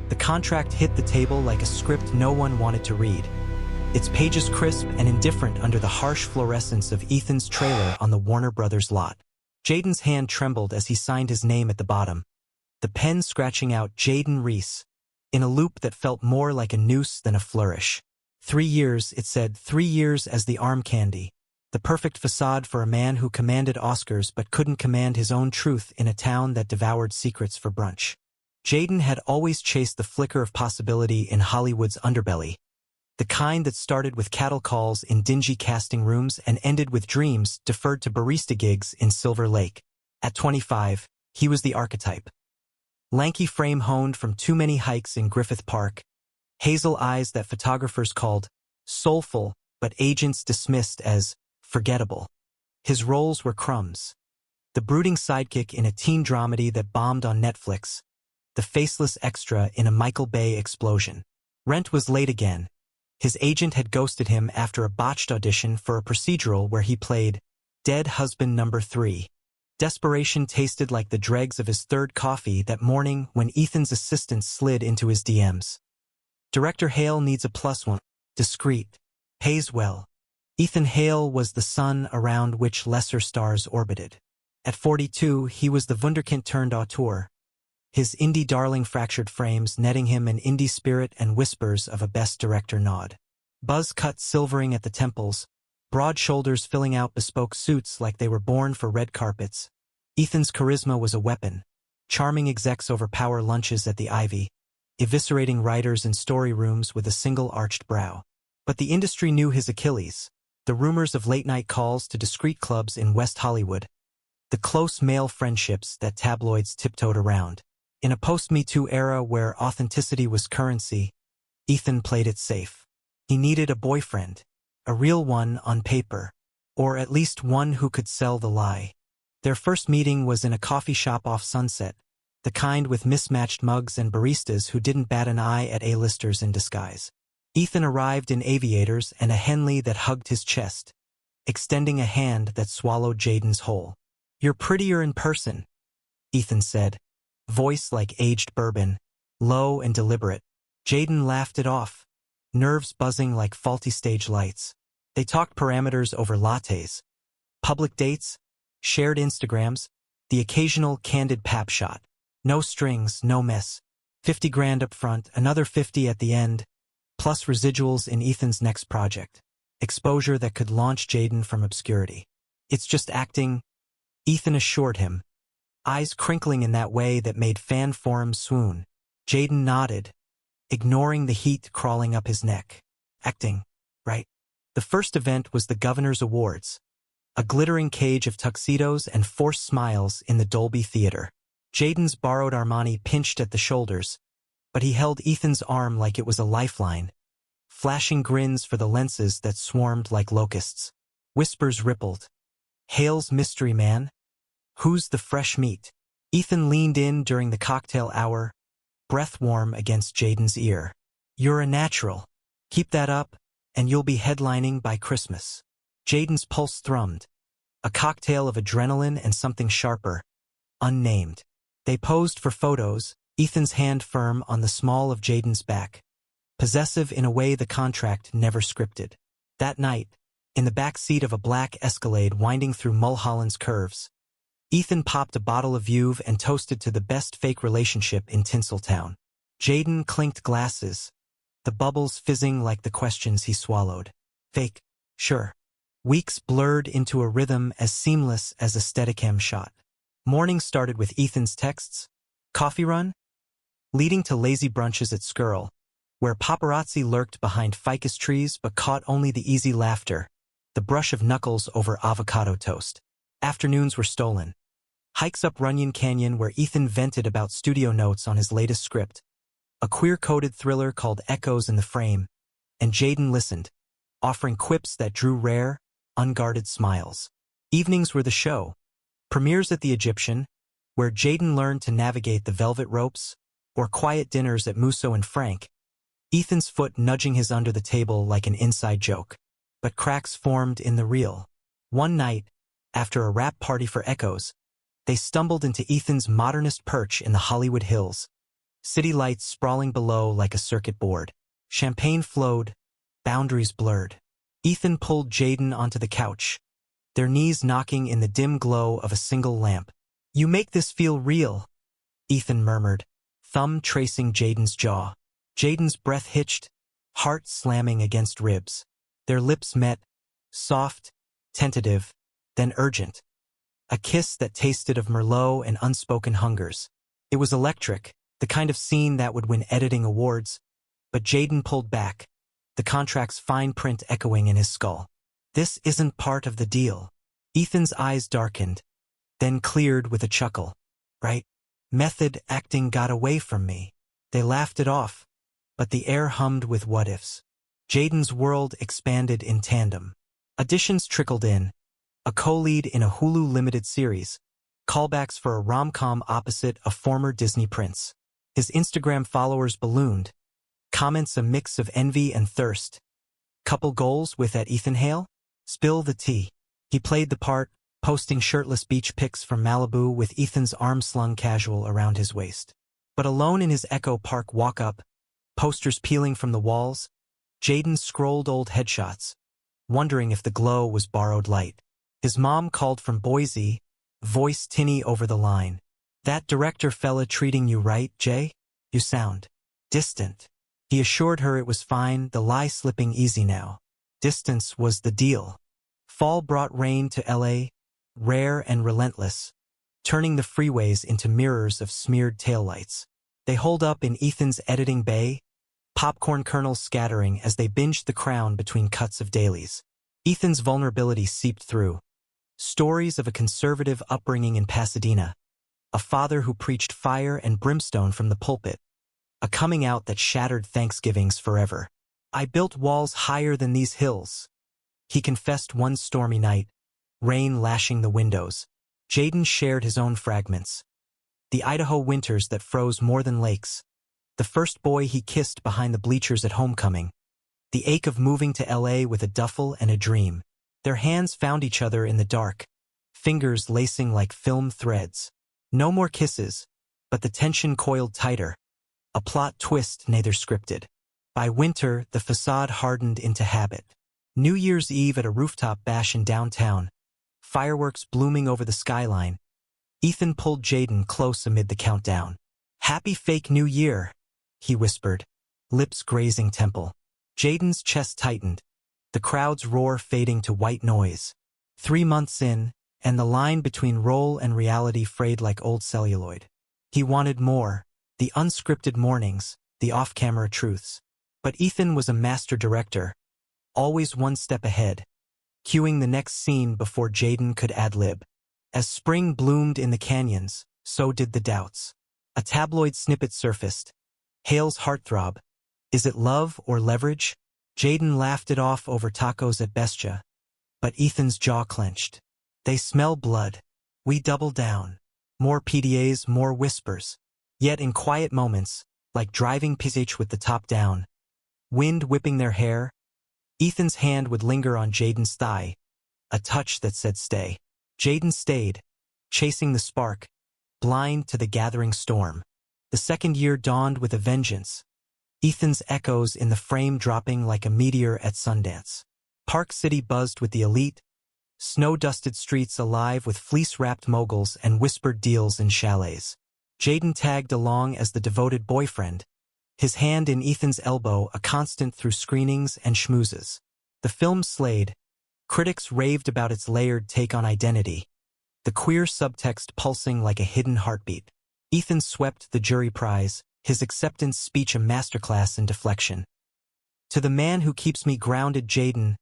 The contract hit the table like a script no one wanted to read. Its pages crisp and indifferent under the harsh fluorescence of Ethan's trailer on the Warner Brothers lot. Jaden's hand trembled as he signed his name at the bottom, the pen scratching out Jaden Reese, in a loop that felt more like a noose than a flourish. 3 years, it said, 3 years as the arm candy, the perfect facade for a man who commanded Oscars but couldn't command his own truth in a town that devoured secrets for brunch. Jaden had always chased the flicker of possibility in Hollywood's underbelly, the kind that started with cattle calls in dingy casting rooms and ended with dreams deferred to barista gigs in Silver Lake. At 25, he was the archetype. Lanky frame honed from too many hikes in Griffith Park, hazel eyes that photographers called soulful but agents dismissed as forgettable. His roles were crumbs. The brooding sidekick in a teen dramedy that bombed on Netflix, the faceless extra in a Michael Bay explosion. Rent was late again. His agent had ghosted him after a botched audition for a procedural where he played dead husband number 3. Desperation tasted like the dregs of his third coffee that morning when Ethan's assistant slid into his DMs. Director Hale needs a +1. Discreet. Pays well. Ethan Hale was the sun around which lesser stars orbited. At 42, he was the wunderkind turned auteur. His indie darling fractured frames netting him an indie spirit and whispers of a best director nod. Buzz cut silvering at the temples, broad shoulders filling out bespoke suits like they were born for red carpets. Ethan's charisma was a weapon. Charming execs over power lunches at the Ivy, eviscerating writers in story rooms with a single arched brow. But the industry knew his Achilles, the rumors of late-night calls to discreet clubs in West Hollywood, the close male friendships that tabloids tiptoed around. In a post-Me Too era where authenticity was currency, Ethan played it safe. He needed a boyfriend, a real one on paper, or at least one who could sell the lie. Their first meeting was in a coffee shop off Sunset, the kind with mismatched mugs and baristas who didn't bat an eye at A-listers in disguise. Ethan arrived in aviators and a Henley that hugged his chest, extending a hand that swallowed Jaden's whole. "You're prettier in person," Ethan said, voice like aged bourbon, low and deliberate. Jaden laughed it off, nerves buzzing like faulty stage lights. They talked parameters over lattes, public dates, shared Instagrams, the occasional candid pap shot. No strings, no mess. 50 grand up front, another 50 at the end, plus residuals in Ethan's next project. Exposure that could launch Jaden from obscurity. "It's just acting," Ethan assured him, eyes crinkling in that way that made fan forums swoon. Jaden nodded, ignoring the heat crawling up his neck. "Acting, right?" The first event was the Governor's Awards, a glittering cage of tuxedos and forced smiles in the Dolby Theater. Jaden's borrowed Armani pinched at the shoulders, but he held Ethan's arm like it was a lifeline, flashing grins for the lenses that swarmed like locusts. Whispers rippled. "Hale's mystery man? Who's the fresh meat?" Ethan leaned in during the cocktail hour, breath warm against Jaden's ear. "You're a natural. Keep that up, and you'll be headlining by Christmas." Jaden's pulse thrummed, a cocktail of adrenaline and something sharper, unnamed. They posed for photos, Ethan's hand firm on the small of Jaden's back, possessive in a way the contract never scripted. That night, in the back seat of a black Escalade winding through Mulholland's curves, Ethan popped a bottle of Veuve and toasted to the best fake relationship in Tinseltown. Jaden clinked glasses, the bubbles fizzing like the questions he swallowed. "Fake, sure." Weeks blurred into a rhythm as seamless as a Steadicam shot. Morning started with Ethan's texts, coffee run, leading to lazy brunches at Skirl, where paparazzi lurked behind ficus trees but caught only the easy laughter, the brush of knuckles over avocado toast. Afternoons were stolen. Hikes up Runyon Canyon where Ethan vented about studio notes on his latest script, a queer-coded thriller called Echoes in the Frame, and Jaden listened, offering quips that drew rare, unguarded smiles. Evenings were the show. Premieres at the Egyptian, where Jaden learned to navigate the velvet ropes, or quiet dinners at Musso and Frank, Ethan's foot nudging his under the table like an inside joke. But cracks formed in the real. One night, after a wrap party for Echoes, they stumbled into Ethan's modernist perch in the Hollywood Hills, city lights sprawling below like a circuit board. Champagne flowed, boundaries blurred. Ethan pulled Jaden onto the couch, their knees knocking in the dim glow of a single lamp. "You make this feel real," Ethan murmured, thumb tracing Jaden's jaw. Jaden's breath hitched, heart slamming against ribs. Their lips met, soft, tentative, then urgent. A kiss that tasted of Merlot and unspoken hungers. It was electric, the kind of scene that would win editing awards, but Jaden pulled back, the contract's fine print echoing in his skull. "This isn't part of the deal." Ethan's eyes darkened, then cleared with a chuckle. "Right? Method acting got away from me." They laughed it off, but the air hummed with what-ifs. Jaden's world expanded in tandem. Auditions trickled in, a co-lead in a Hulu limited series, callbacks for a rom-com opposite a former Disney prince. His Instagram followers ballooned, comments a mix of envy and thirst. Couple goals with at Ethan Hale? Spill the tea. He played the part, posting shirtless beach pics from Malibu with Ethan's arm slung casual around his waist. But alone in his Echo Park walk-up, posters peeling from the walls, Jaden scrolled old headshots, wondering if the glow was borrowed light. His mom called from Boise, voice tinny over the line. "That director fella treating you right, Jay? You sound distant." He assured her it was fine, the lie slipping easy now. Distance was the deal. Fall brought rain to LA, rare and relentless, turning the freeways into mirrors of smeared taillights. They holed up in Ethan's editing bay, popcorn kernels scattering as they binged The Crown between cuts of dailies. Ethan's vulnerability seeped through. Stories of a conservative upbringing in Pasadena, a father who preached fire and brimstone from the pulpit, a coming out that shattered Thanksgivings forever. "I built walls higher than these hills," he confessed one stormy night, rain lashing the windows. Jaden shared his own fragments. The Idaho winters that froze more than lakes. The first boy he kissed behind the bleachers at homecoming. The ache of moving to LA with a duffel and a dream. Their hands found each other in the dark, fingers lacing like film threads. No more kisses, but the tension coiled tighter, a plot twist neither scripted. By winter, the facade hardened into habit. New Year's Eve at a rooftop bash in downtown, fireworks blooming over the skyline. Ethan pulled Jaden close amid the countdown. "Happy fake New Year," he whispered, lips grazing temple. Jaden's chest tightened, the crowd's roar fading to white noise. 3 months in, and the line between role and reality frayed like old celluloid. He wanted more, the unscripted mornings, the off-camera truths. But Ethan was a master director, always one step ahead, cueing the next scene before Jaden could ad-lib. As spring bloomed in the canyons, so did the doubts. A tabloid snippet surfaced. Hale's heartthrob. Is it love or leverage? Jaden laughed it off over tacos at Bestia, but Ethan's jaw clenched. "They smell blood." We double down. More PDAs, more whispers. Yet in quiet moments, like driving PH with the top down, wind whipping their hair, Ethan's hand would linger on Jaden's thigh, a touch that said stay. Jaden stayed, chasing the spark, blind to the gathering storm. The second year dawned with a vengeance, Ethan's echoes in the frame dropping like a meteor at Sundance. Park City buzzed with the elite, snow-dusted streets alive with fleece-wrapped moguls and whispered deals in chalets. Jaden tagged along as the devoted boyfriend, his hand in Ethan's elbow a constant through screenings and schmoozes. The film slayed. Critics raved about its layered take on identity, the queer subtext pulsing like a hidden heartbeat. Ethan swept the jury prize, his acceptance speech a masterclass in deflection. "To the man who keeps me grounded, Jaden,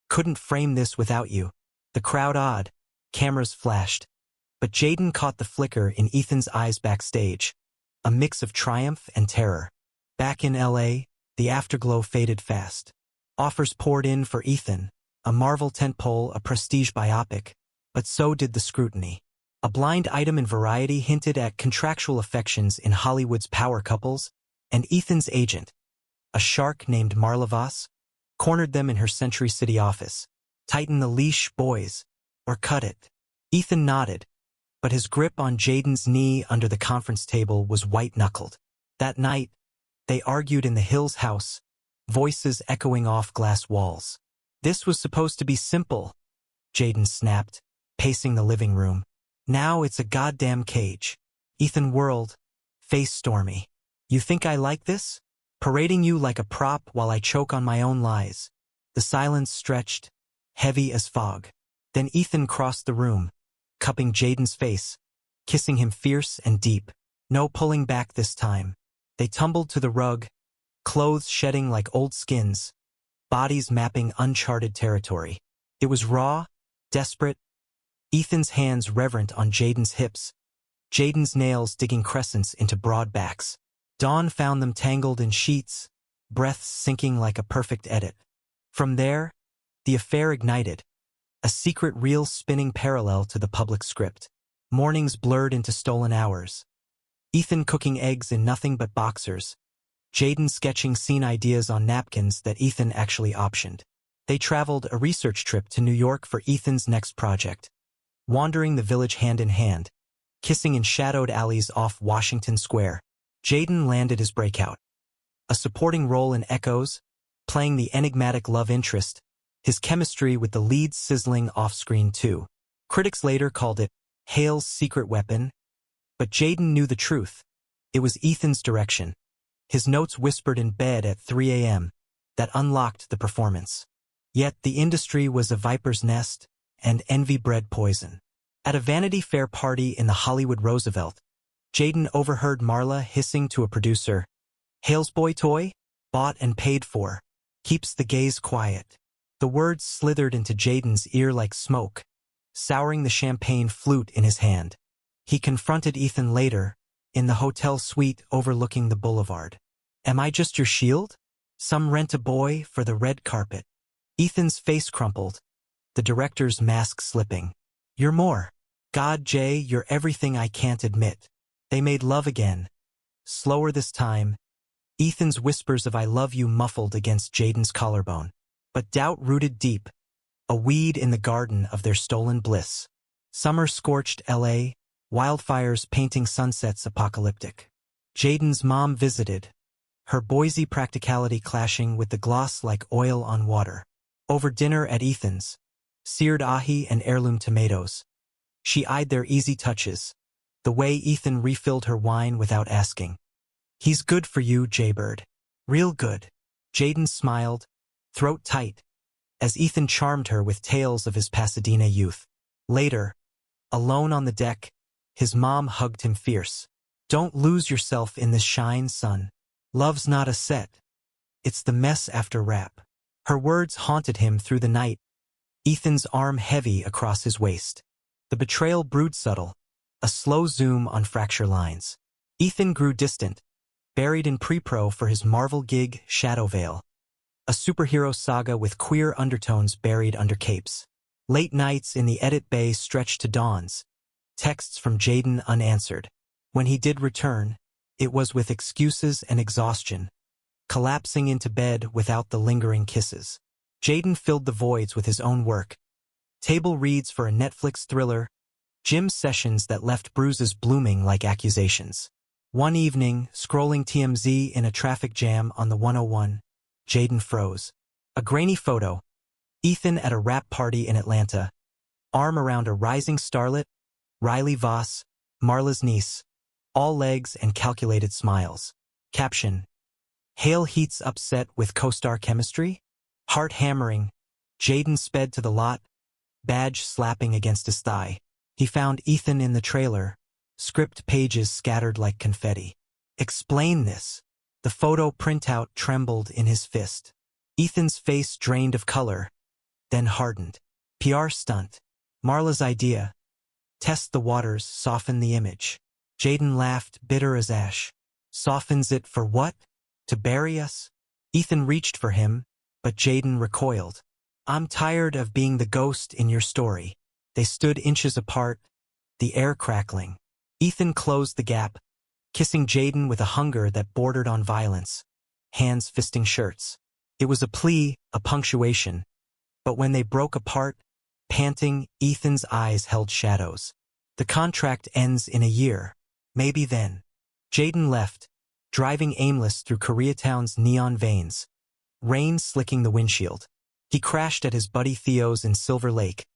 couldn't frame this without you." The crowd awed, cameras flashed, but Jaden caught the flicker in Ethan's eyes backstage, a mix of triumph and terror. Back in LA, the afterglow faded fast. Offers poured in for Ethan, a Marvel tentpole, a prestige biopic, but so did the scrutiny. A blind item in Variety hinted at contractual affections in Hollywood's power couples, and Ethan's agent, a shark named Marla Voss, cornered them in her Century City office. "Tighten the leash, boys, or cut it." Ethan nodded, but his grip on Jaden's knee under the conference table was white-knuckled. That night, they argued in the Hills house, voices echoing off glass walls. This was supposed to be simple, Jaden snapped, pacing the living room. Now it's a goddamn cage. Ethan whirled, face stormy. You think I like this? Parading you like a prop while I choke on my own lies. The silence stretched, heavy as fog. Then Ethan crossed the room, cupping Jaden's face, kissing him fierce and deep. No pulling back this time. They tumbled to the rug, clothes shedding like old skins, bodies mapping uncharted territory. It was raw, desperate, Ethan's hands reverent on Jaden's hips, Jaden's nails digging crescents into broad backs. Dawn found them tangled in sheets, breaths sinking like a perfect edit. From there, the affair ignited, a secret reel spinning parallel to the public script. Mornings blurred into stolen hours. Ethan cooking eggs in nothing but boxers, Jaden sketching scene ideas on napkins that Ethan actually optioned. They traveled a research trip to New York for Ethan's next project, wandering the village hand in hand, kissing in shadowed alleys off Washington Square. Jaden landed his breakout. A supporting role in Echoes, playing the enigmatic love interest, his chemistry with the lead sizzling off-screen too. Critics later called it Hale's secret weapon, but Jaden knew the truth. It was Ethan's direction, his notes whispered in bed at 3 a.m., that unlocked the performance. Yet the industry was a viper's nest, and envy bred poison. At a Vanity Fair party in the Hollywood Roosevelt, Jaden overheard Marla hissing to a producer, "Hale's boy toy? Bought and paid for. Keeps the gays quiet." The words slithered into Jaden's ear like smoke, souring the champagne flute in his hand. He confronted Ethan later, in the hotel suite overlooking the boulevard. "Am I just your shield? Some rent-a-boy for the red carpet?" Ethan's face crumpled, the director's mask slipping. "You're more. God, Jay, you're everything I can't admit." They made love again. Slower this time, Ethan's whispers of "I love you" muffled against Jaden's collarbone. But doubt rooted deep, a weed in the garden of their stolen bliss. Summer scorched L.A., wildfires painting sunsets apocalyptic. Jaden's mom visited, her Boise practicality clashing with the gloss like oil on water. Over dinner at Ethan's, seared ahi and heirloom tomatoes. She eyed their easy touches, the way Ethan refilled her wine without asking. "He's good for you, Jaybird. Real good." Jaden smiled, throat tight, as Ethan charmed her with tales of his Pasadena youth. Later, alone on the deck, his mom hugged him fierce. "Don't lose yourself in this shine, son. Love's not a set. It's the mess after rap." Her words haunted him through the night, Ethan's arm heavy across his waist. The betrayal brewed subtle, a slow zoom on fracture lines. Ethan grew distant, buried in pre-pro for his Marvel gig Shadowvale, a superhero saga with queer undertones buried under capes. Late nights in the edit bay stretched to dawns, texts from Jaden unanswered. When he did return, it was with excuses and exhaustion, collapsing into bed without the lingering kisses. Jaden filled the voids with his own work. Table reads for a Netflix thriller, gym sessions that left bruises blooming like accusations. One evening, scrolling TMZ in a traffic jam on the 101, Jaden froze. A grainy photo, Ethan at a rap party in Atlanta, arm around a rising starlet, Riley Voss, Marla's niece, all legs and calculated smiles. Caption: Hale heats upset with co-star chemistry? Heart hammering, Jaden sped to the lot, badge slapping against his thigh. He found Ethan in the trailer, script pages scattered like confetti. "Explain this." The photo printout trembled in his fist. Ethan's face drained of color, then hardened. PR stunt. Marla's idea. Test the waters, soften the image. Jaden laughed, bitter as ash. Softens it for what? To bury us? Ethan reached for him, but Jaden recoiled. "I'm tired of being the ghost in your story." They stood inches apart, the air crackling. Ethan closed the gap, kissing Jaden with a hunger that bordered on violence, hands fisting shirts. It was a plea, a punctuation, but when they broke apart, panting, Ethan's eyes held shadows. "The contract ends in a year. Maybe then." Jaden left, driving aimless through Koreatown's neon veins, rain slicking the windshield. He crashed at his buddy Theo's in Silver Lake,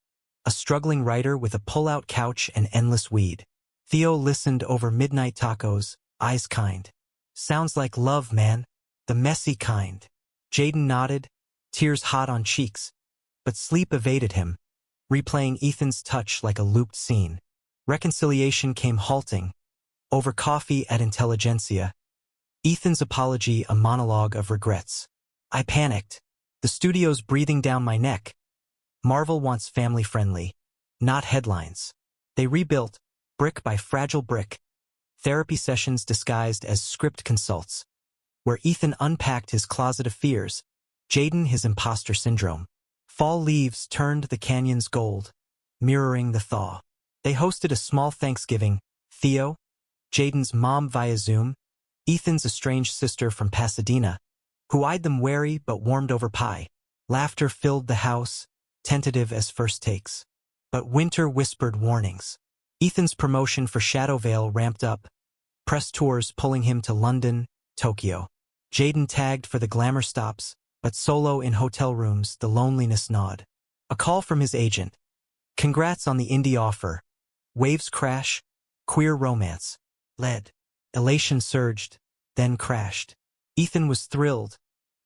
a struggling writer with a pull-out couch and endless weed. Theo listened over midnight tacos, eyes kind. Sounds like love, man. The messy kind. Jaden nodded, tears hot on cheeks, but sleep evaded him, replaying Ethan's touch like a looped scene. Reconciliation came halting, over coffee at Intelligentsia. Ethan's apology a monologue of regrets. I panicked. The studio's breathing down my neck. Marvel wants family-friendly, not headlines. They rebuilt, brick by fragile brick, therapy sessions disguised as script consults, where Ethan unpacked his closet of fears, Jaden his imposter syndrome. Fall leaves turned the canyons gold, mirroring the thaw. They hosted a small Thanksgiving. Theo, Jaden's mom via Zoom, Ethan's estranged sister from Pasadena, who eyed them wary but warmed over pie. Laughter filled the house, tentative as first takes. But winter whispered warnings. Ethan's promotion for Shadowvale ramped up, press tours pulling him to London, Tokyo. Jaden tagged for the glamour stops, but solo in hotel rooms, the loneliness gnawed. A call from his agent. Congrats on the indie offer. Waves crash, queer romance. Lead. Elation surged, then crashed. Ethan was thrilled,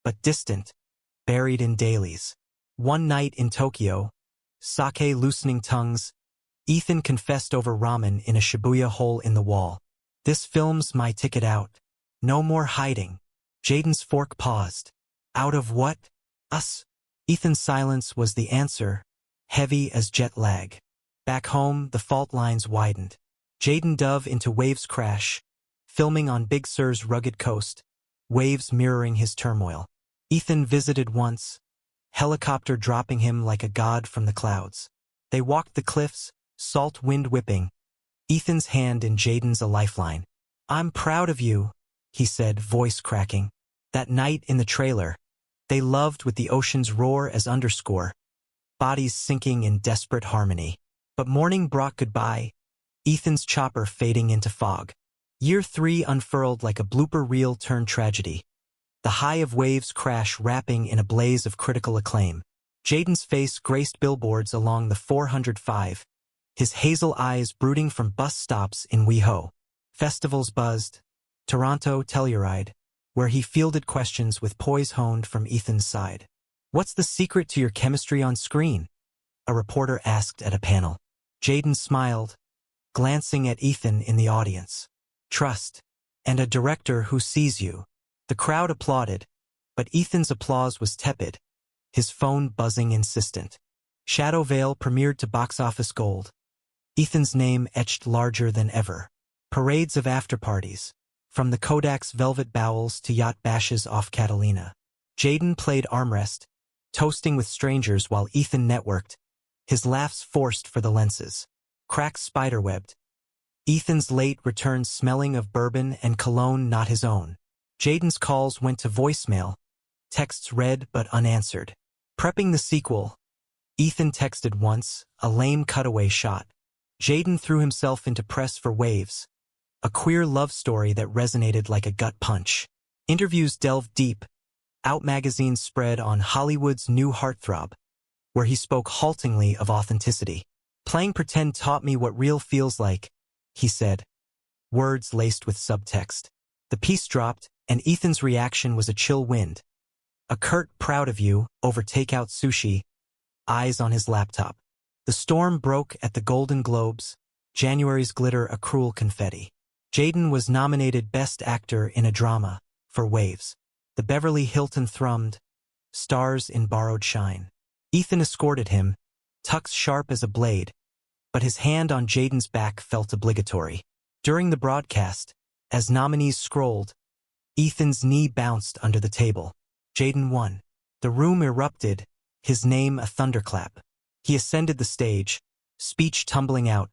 but distant, buried in dailies. One night in Tokyo, sake loosening tongues, Ethan confessed over ramen in a Shibuya hole in the wall. This film's my ticket out. No more hiding. Jaden's fork paused. Out of what? Us. Ethan's silence was the answer, heavy as jet lag. Back home, the fault lines widened. Jaden dove into Waves crash, filming on Big Sur's rugged coast, waves mirroring his turmoil. Ethan visited once, helicopter dropping him like a god from the clouds. They walked the cliffs, salt wind whipping, Ethan's hand in Jaden's a lifeline. I'm proud of you, he said, voice cracking. That night in the trailer, they loved with the ocean's roar as underscore, bodies sinking in desperate harmony. But morning brought goodbye, Ethan's chopper fading into fog. Year 3 unfurled like a blooper reel turned tragedy. The high of Waves crash wrapping in a blaze of critical acclaim. Jaden's face graced billboards along the 405, his hazel eyes brooding from bus stops in WeHo. Festivals buzzed. Toronto Telluride, where he fielded questions with poise honed from Ethan's side. What's the secret to your chemistry on screen? A reporter asked at a panel. Jaden smiled, glancing at Ethan in the audience. Trust, and a director who sees you. The crowd applauded, but Ethan's applause was tepid, his phone buzzing insistent. Shadowvale premiered to box office gold. Ethan's name etched larger than ever. Parades of after-parties, from the Kodak's Velvet Bowels to yacht bashes off Catalina. Jaden played armrest, toasting with strangers while Ethan networked, his laughs forced for the lenses. Cracks spiderwebbed. Ethan's late return smelling of bourbon and cologne not his own. Jaden's calls went to voicemail, texts read but unanswered. Prepping the sequel, Ethan texted once, a lame cutaway shot. Jaden threw himself into press for Waves, a queer love story that resonated like a gut punch. Interviews delved deep, Out magazine's spread on Hollywood's new heartthrob, where he spoke haltingly of authenticity. Playing pretend taught me what real feels like, he said, words laced with subtext. The piece dropped, and Ethan's reaction was a chill wind. A curt proud of you over takeout sushi, eyes on his laptop. The storm broke at the Golden Globes, January's glitter a cruel confetti. Jaden was nominated Best Actor in a Drama for Waves. The Beverly Hilton thrummed, stars in borrowed shine. Ethan escorted him, tucks sharp as a blade, but his hand on Jaden's back felt obligatory. During the broadcast, as nominees scrolled, Ethan's knee bounced under the table. Jaden won. The room erupted, his name a thunderclap. He ascended the stage, speech tumbling out.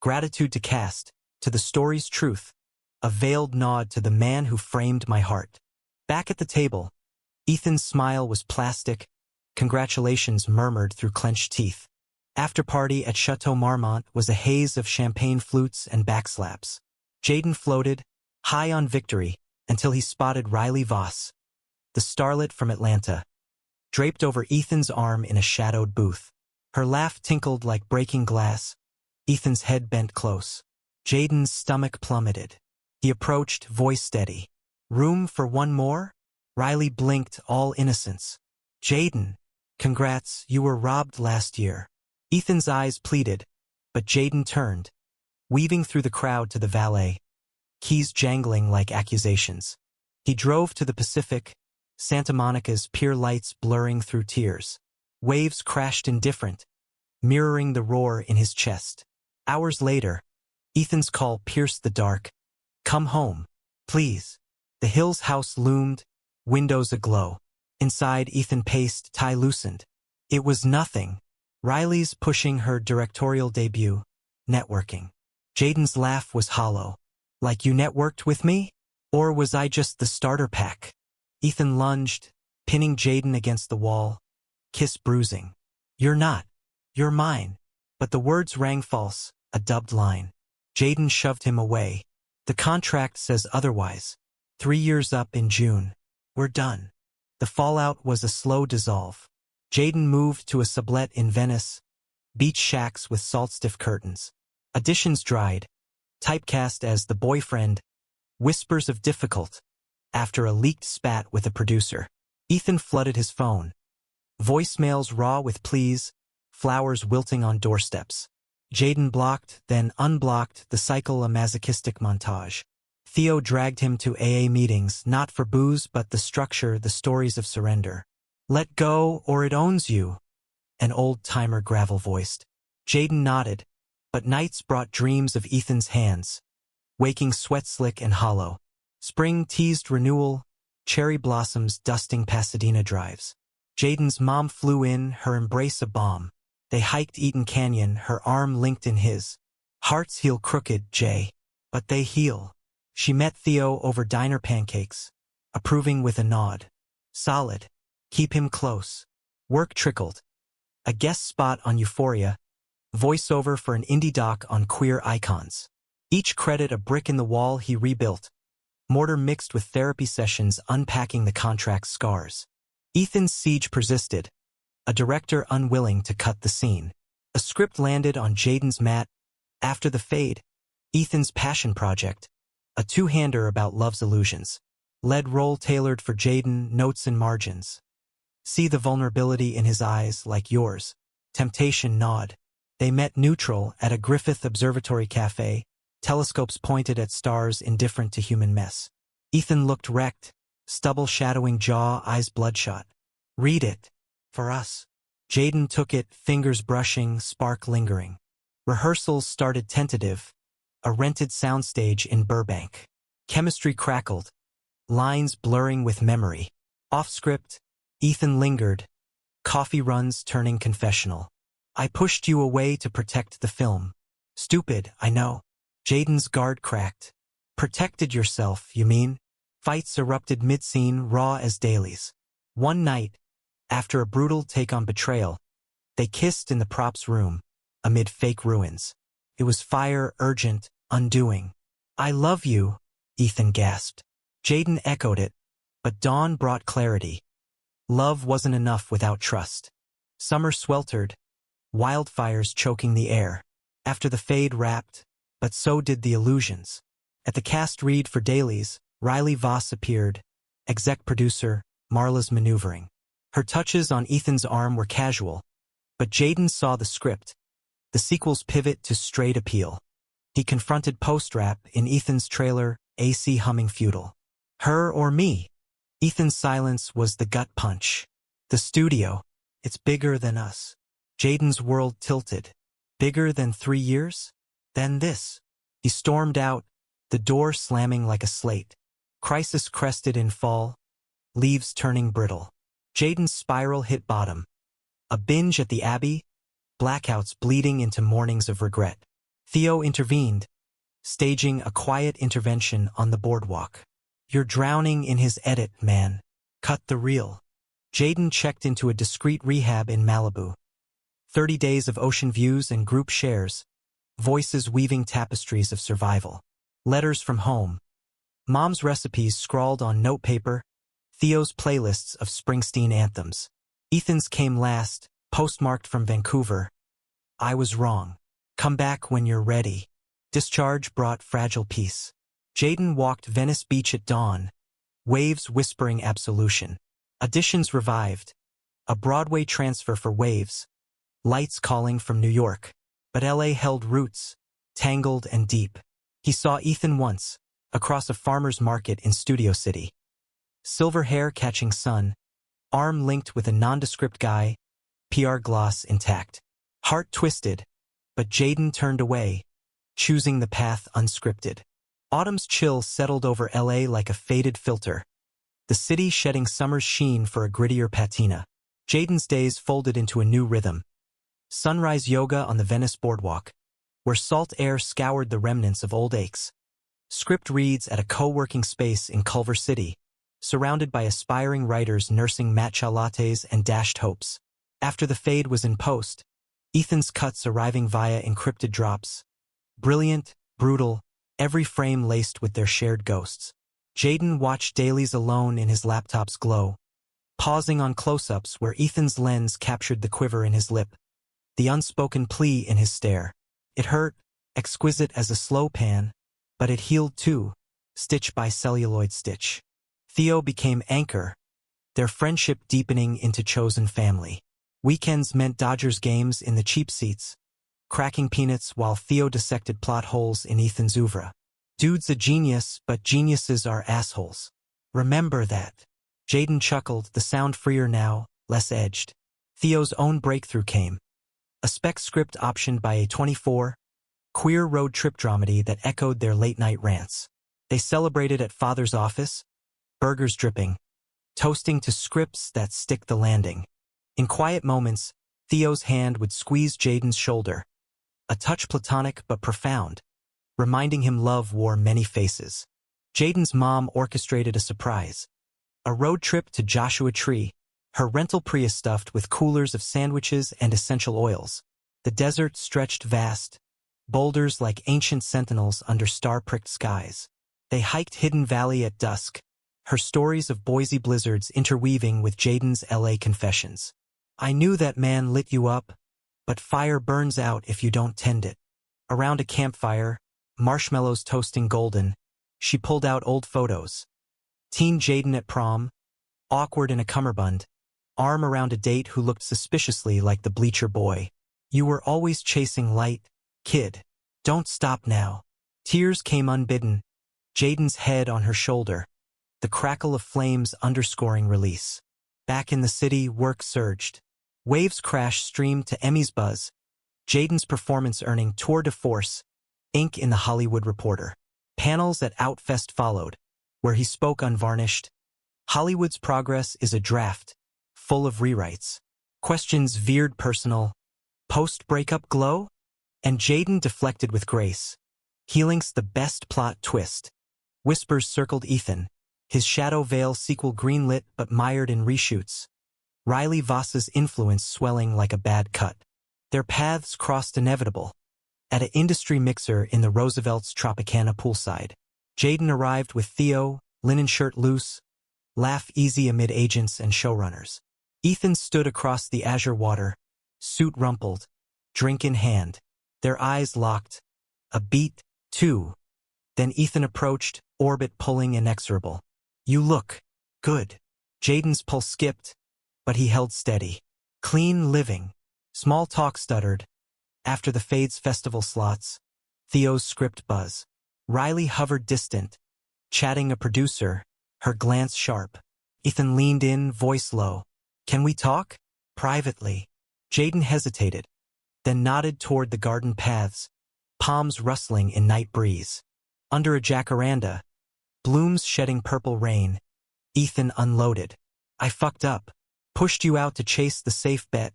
Gratitude to cast, to the story's truth, a veiled nod to the man who framed my heart. Back at the table, Ethan's smile was plastic, congratulations murmured through clenched teeth. After party at Chateau Marmont was a haze of champagne flutes and backslaps. Jaden floated, high on victory, until he spotted Riley Voss, the starlet from Atlanta, draped over Ethan's arm in a shadowed booth. Her laugh tinkled like breaking glass. Ethan's head bent close. Jaden's stomach plummeted. He approached, voice steady. "Room for one more?" Riley blinked, all innocence. "Jaden, congrats, you were robbed last year." Ethan's eyes pleaded, but Jaden turned, weaving through the crowd to the valet, keys jangling like accusations. He drove to the Pacific, Santa Monica's pier lights blurring through tears. Waves crashed indifferent, mirroring the roar in his chest. Hours later, Ethan's call pierced the dark. "Come home, please." The Hills house loomed, windows aglow. Inside, Ethan paced, tie loosened. It was nothing. Riley's pushing her directorial debut, networking. Jaden's laugh was hollow. "Like you networked with me? Or was I just the starter pack?" Ethan lunged, pinning Jaden against the wall, kiss bruising. "You're not. You're mine." But the words rang false, a dubbed line. Jaden shoved him away. "The contract says otherwise. 3 years up in June. We're done." The fallout was a slow dissolve. Jaden moved to a sublet in Venice, beach shacks with salt-stiff curtains. Additions dried, typecast as the boyfriend, whispers of difficult, after a leaked spat with a producer. Ethan flooded his phone. Voicemails raw with pleas, flowers wilting on doorsteps. Jaden blocked, then unblocked, the cycle a masochistic montage. Theo dragged him to AA meetings, not for booze but the structure, the stories of surrender. "Let go or it owns you," an old-timer gravel-voiced. Jaden nodded, but nights brought dreams of Ethan's hands, waking sweat-slick and hollow. Spring teased renewal, cherry blossoms dusting Pasadena drives. Jaden's mom flew in, her embrace a bomb. They hiked Eaton Canyon, her arm linked in his. Hearts heal crooked, Jay. But they heal. She met Theo over diner pancakes, approving with a nod. Solid. Keep him close. Work trickled. A guest spot on Euphoria, voiceover for an indie doc on queer icons. Each credit a brick in the wall he rebuilt, mortar mixed with therapy sessions unpacking the contract's scars. Ethan's siege persisted, a director unwilling to cut the scene. A script landed on Jaden's mat. After the fade, Ethan's passion project, a two-hander about love's illusions. Lead role tailored for Jaden, notes and margins. See the vulnerability in his eyes, like yours. Temptation nod. They met neutral at a Griffith Observatory cafe, telescopes pointed at stars indifferent to human mess. Ethan looked wrecked, stubble shadowing jaw, eyes bloodshot. "Read it. For us." Jaden took it, fingers brushing, spark lingering. Rehearsals started tentative, a rented soundstage in Burbank. Chemistry crackled, lines blurring with memory. Off-script, Ethan lingered, coffee runs turning confessional. "I pushed you away to protect the film." "Stupid, I know." Jaden's guard cracked. "Protected yourself, you mean?" Fights erupted mid-scene, raw as dailies. One night, after a brutal take on betrayal, they kissed in the props room, amid fake ruins. It was fire, urgent, undoing. "I love you," Ethan gasped. Jaden echoed it, but dawn brought clarity. Love wasn't enough without trust. Summer sweltered, wildfires choking the air. After the fade wrapped, but so did the illusions. At the cast read for dailies, Riley Voss appeared, exec producer, Marla's maneuvering. Her touches on Ethan's arm were casual, but Jaden saw the script, the sequel's pivot to straight appeal. He confronted post-rap in Ethan's trailer, AC humming futile. "Her or me?" Ethan's silence was the gut punch. "The studio. It's bigger than us." Jaden's world tilted. "Bigger than 3 years? Then this." He stormed out, the door slamming like a slate. Crisis crested in fall, leaves turning brittle. Jaden's spiral hit bottom. A binge at the Abbey, blackouts bleeding into mornings of regret. Theo intervened, staging a quiet intervention on the boardwalk. "You're drowning in his edit, man. Cut the reel." Jaden checked into a discreet rehab in Malibu. 30 days of ocean views and group shares, voices weaving tapestries of survival. Letters from home. Mom's recipes scrawled on notepaper, Theo's playlists of Springsteen anthems. Ethan's came last, postmarked from Vancouver. I was wrong. Come back when you're ready. Discharge brought fragile peace. Jaden walked Venice Beach at dawn, waves whispering absolution. Auditions revived. A Broadway transfer for Waves. Lights calling from New York. But LA held roots, tangled and deep. He saw Ethan once, across a farmer's market in Studio City. Silver hair catching sun, arm linked with a nondescript guy, PR gloss intact. Heart twisted, but Jaden turned away, choosing the path unscripted. Autumn's chill settled over LA like a faded filter, the city shedding summer's sheen for a grittier patina. Jaden's days folded into a new rhythm. Sunrise yoga on the Venice boardwalk, where salt air scoured the remnants of old aches. Script reads at a co-working space in Culver City, surrounded by aspiring writers nursing matcha lattes and dashed hopes. After the fade was in post, Ethan's cuts arriving via encrypted drops. Brilliant, brutal, every frame laced with their shared ghosts. Jaden watched dailies alone in his laptop's glow, pausing on close-ups where Ethan's lens captured the quiver in his lip, the unspoken plea in his stare. It hurt, exquisite as a slow pan, but it healed too, stitch by celluloid stitch. Theo became anchor, their friendship deepening into chosen family. Weekends meant Dodgers games in the cheap seats, cracking peanuts while Theo dissected plot holes in Ethan's oeuvre. Dude's a genius, but geniuses are assholes. Remember that. Jaden chuckled, the sound freer now, less edged. Theo's own breakthrough came. A spec script optioned by A24, queer road trip dramedy that echoed their late-night rants. They celebrated at Father's office, burgers dripping, toasting to scripts that stick the landing. In quiet moments, Theo's hand would squeeze Jaden's shoulder, a touch platonic but profound, reminding him love wore many faces. Jaden's mom orchestrated a surprise. A road trip to Joshua Tree, her rental Prius stuffed with coolers of sandwiches and essential oils. The desert stretched vast, boulders like ancient sentinels under star-pricked skies. They hiked Hidden Valley at dusk, her stories of Boise blizzards interweaving with Jaden's LA confessions. I knew that man lit you up, but fire burns out if you don't tend it. Around a campfire, marshmallows toasting golden, she pulled out old photos. Teen Jaden at prom, awkward in a cummerbund, arm around a date who looked suspiciously like the bleacher boy. You were always chasing light, kid. Don't stop now. Tears came unbidden, Jaden's head on her shoulder, the crackle of flames underscoring release. Back in the city, work surged. Waves crash streamed to Emmy's buzz, Jaden's performance earning tour de force, ink in the Hollywood Reporter. Panels at Outfest followed, where he spoke unvarnished. Hollywood's progress is a draft, full of rewrites. Questions veered personal. Post-breakup glow? And Jaden deflected with grace. Healing's the best plot twist. Whispers circled Ethan, his shadow veil sequel greenlit but mired in reshoots. Riley Voss's influence swelling like a bad cut. Their paths crossed inevitable. At an industry mixer in the Roosevelt's Tropicana poolside. Jaden arrived with Theo, linen shirt loose, laugh easy amid agents and showrunners. Ethan stood across the azure water, suit rumpled, drink in hand. Their eyes locked. A beat, two. Then Ethan approached, orbit pulling inexorable. You look good. Jaden's pulse skipped, but he held steady. Clean living. Small talk stuttered. After the Fades festival slots, Theo's script buzz. Riley hovered distant, chatting a producer, her glance sharp. Ethan leaned in, voice low. Can we talk? Privately. Jaden hesitated, then nodded toward the garden paths, palms rustling in night breeze. Under a jacaranda, blooms shedding purple rain, Ethan unloaded. I fucked up. Pushed you out to chase the safe bet,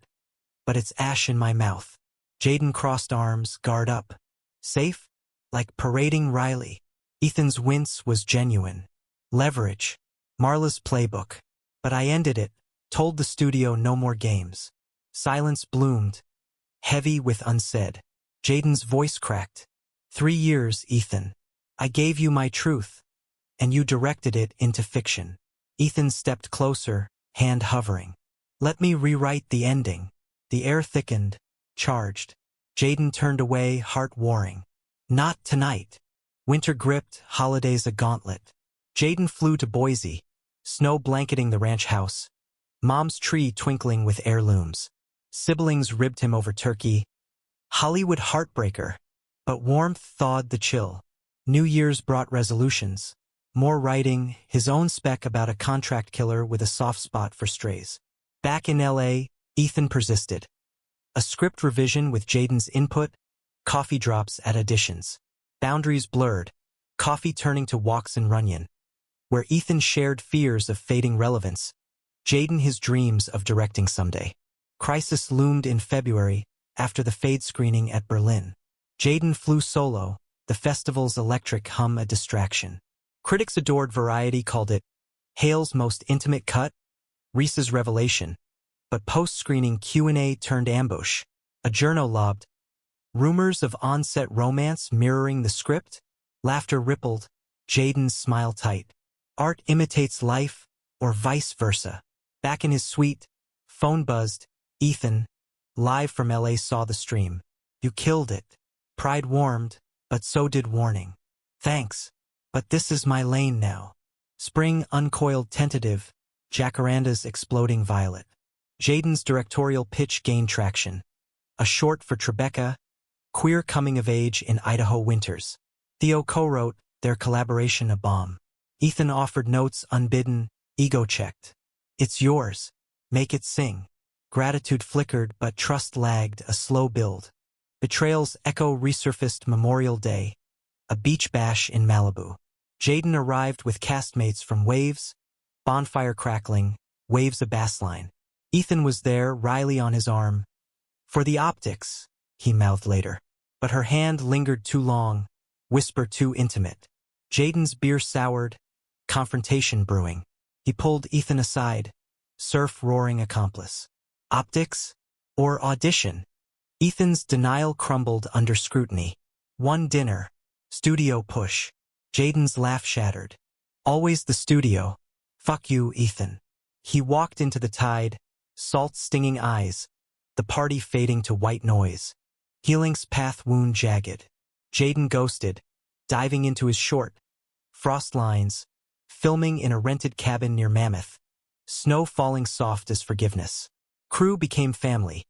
but it's ash in my mouth. Jaden crossed arms, guard up. Safe? Like parading Riley. Ethan's wince was genuine. Leverage. Marla's playbook. But I ended it, told the studio no more games. Silence bloomed, heavy with unsaid. Jaden's voice cracked. 3 years, Ethan. I gave you my truth. and you directed it into fiction. Ethan stepped closer, hand hovering. Let me rewrite the ending. The air thickened, charged. Jaden turned away, heart warring. Not tonight. Winter gripped, holidays a gauntlet. Jaden flew to Boise, snow blanketing the ranch house. Mom's tree twinkling with heirlooms. Siblings ribbed him over turkey. Hollywood heartbreaker, but warmth thawed the chill. New Year's brought resolutions. More writing, his own spec about a contract killer with a soft spot for strays. Back in L.A., Ethan persisted. A script revision with Jaden's input, coffee drops at auditions. Boundaries blurred, coffee turning to walks in Runyon. Where Ethan shared fears of fading relevance, Jaden his dreams of directing someday. Crisis loomed in February, after the Fade screening at Berlin. Jaden flew solo, the festival's electric hum a distraction. Critics adored Variety called it Hale's most intimate cut, Reese's revelation, but post-screening Q&A turned ambush. A journo lobbed, rumors of on-set romance mirroring the script? Laughter rippled, Jaden's smile tight. Art imitates life, or vice versa. Back in his suite, phone buzzed. Ethan, live from LA, saw the stream. You killed it. Pride warmed, but so did warning. Thanks, but this is my lane now. Spring uncoiled tentative, jacarandas exploding violet. Jaden's directorial pitch gained traction. A short for Tribeca, queer coming of age in Idaho winters. Theo co-wrote, their collaboration a bomb. Ethan offered notes unbidden, ego checked. It's yours. Make it sing. Gratitude flickered but trust lagged, a slow build. Betrayal's echo resurfaced Memorial Day. A beach bash in Malibu. Jaden arrived with castmates from Waves, bonfire crackling, waves a bassline. Ethan was there, Riley on his arm. For the optics, he mouthed later. But her hand lingered too long, whisper too intimate. Jaden's beer soured, confrontation brewing. He pulled Ethan aside, surf roaring accomplice. Optics? Or audition? Ethan's denial crumbled under scrutiny. One dinner. Studio push. Jaden's laugh shattered. Always the studio. Fuck you, Ethan. He walked into the tide, salt-stinging eyes, the party fading to white noise. Healing's path wound jagged. Jaden ghosted, diving into his short. Frost lines, filming in a rented cabin near Mammoth. Snow falling soft as forgiveness. Crew became family.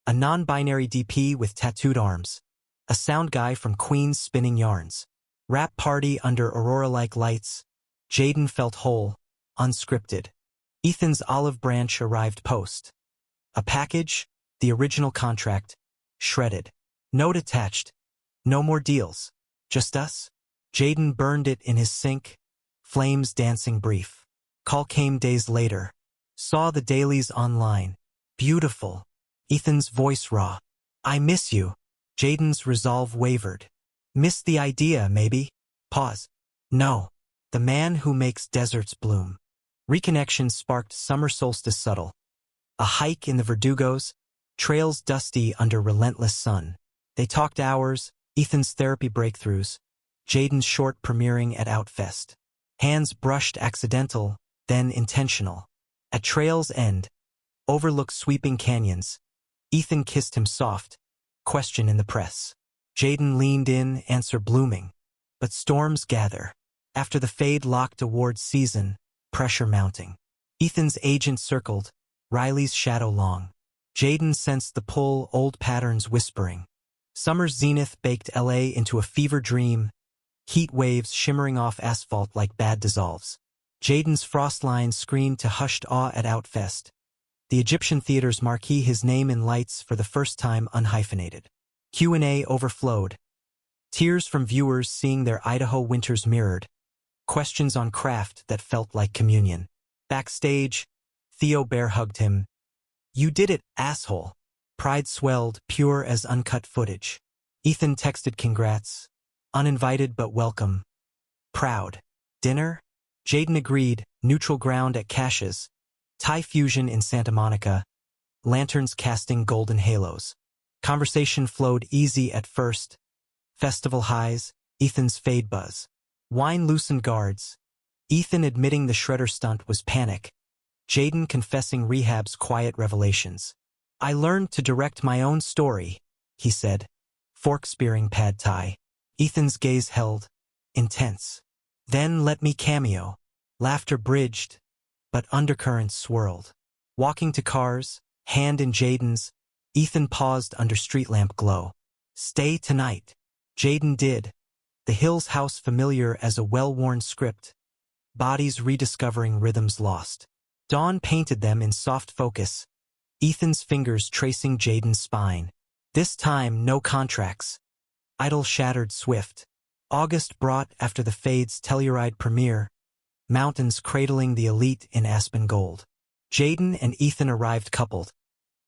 A non-binary DP with tattooed arms. A sound guy from Queens spinning yarns. Rap party under aurora-like lights. Jaden felt whole, unscripted. Ethan's olive branch arrived post. A package, the original contract, shredded. Note attached. No more deals. Just us? Jaden burned it in his sink. Flames dancing brief. Call came days later. Saw the dailies online. Beautiful. Ethan's voice raw. I miss you. Jaden's resolve wavered. Miss the idea, maybe? Pause. No. The man who makes deserts bloom. Reconnection sparked summer solstice subtle. A hike in the Verdugos, trails dusty under relentless sun. They talked hours, Ethan's therapy breakthroughs, Jaden's short premiering at Outfest. Hands brushed accidental, then intentional. At trail's end, overlooked sweeping canyons, Ethan kissed him soft, question in the press. Jaden leaned in, answer blooming. But storms gather. After the Fade locked awards season, pressure mounting. Ethan's agent circled, Riley's shadow long. Jaden sensed the pull, old patterns whispering. Summer's zenith baked LA into a fever dream, heat waves shimmering off asphalt like bad dissolves. Jaden's frost lines screamed to hushed awe at Outfest. The Egyptian theater's marquee, his name in lights for the first time unhyphenated. Q&A overflowed. Tears from viewers seeing their Idaho winters mirrored. Questions on craft that felt like communion. Backstage, Theo bear hugged him. You did it, asshole. Pride swelled, pure as uncut footage. Ethan texted congrats. Uninvited but welcome. Proud. Dinner? Jaden agreed, neutral ground at Cash's. Thai fusion in Santa Monica. Lanterns casting golden halos. Conversation flowed easy at first. Festival highs, Ethan's Fade buzz. Wine loosened guards, Ethan admitting the shredder stunt was panic. Jaden confessing rehab's quiet revelations. I learned to direct my own story, he said, fork-spearing pad thai. Ethan's gaze held, intense. Then let me cameo. Laughter bridged, but undercurrents swirled. Walking to cars, hand in Jaden's, Ethan paused under street lamp glow. Stay tonight. Jaden did. The Hills house familiar as a well-worn script. Bodies rediscovering rhythms lost. Dawn painted them in soft focus. Ethan's fingers tracing Jaden's spine. This time, no contracts. Idol shattered swift. August brought after the Fade's Telluride premiere. Mountains cradling the elite in aspen gold. Jaden and Ethan arrived coupled.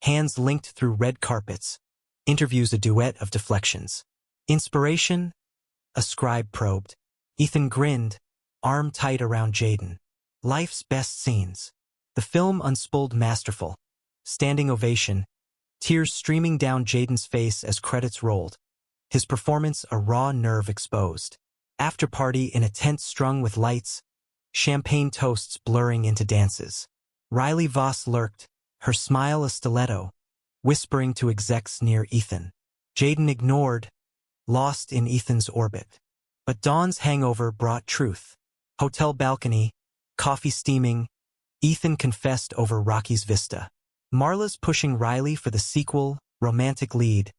Hands linked through red carpets. Interviews a duet of deflections. Inspiration? A scribe probed. Ethan grinned, arm tight around Jaden. Life's best scenes. The film unspooled masterful. Standing ovation. Tears streaming down Jaden's face as credits rolled. His performance a raw nerve exposed. After party in a tent strung with lights. Champagne toasts blurring into dances. Riley Voss lurked, her smile a stiletto, whispering to execs near Ethan. Jaden ignored, lost in Ethan's orbit. But Dawn's hangover brought truth. Hotel balcony, coffee steaming, Ethan confessed over Rocky's vista. Marla's pushing Riley for the sequel, romantic lead.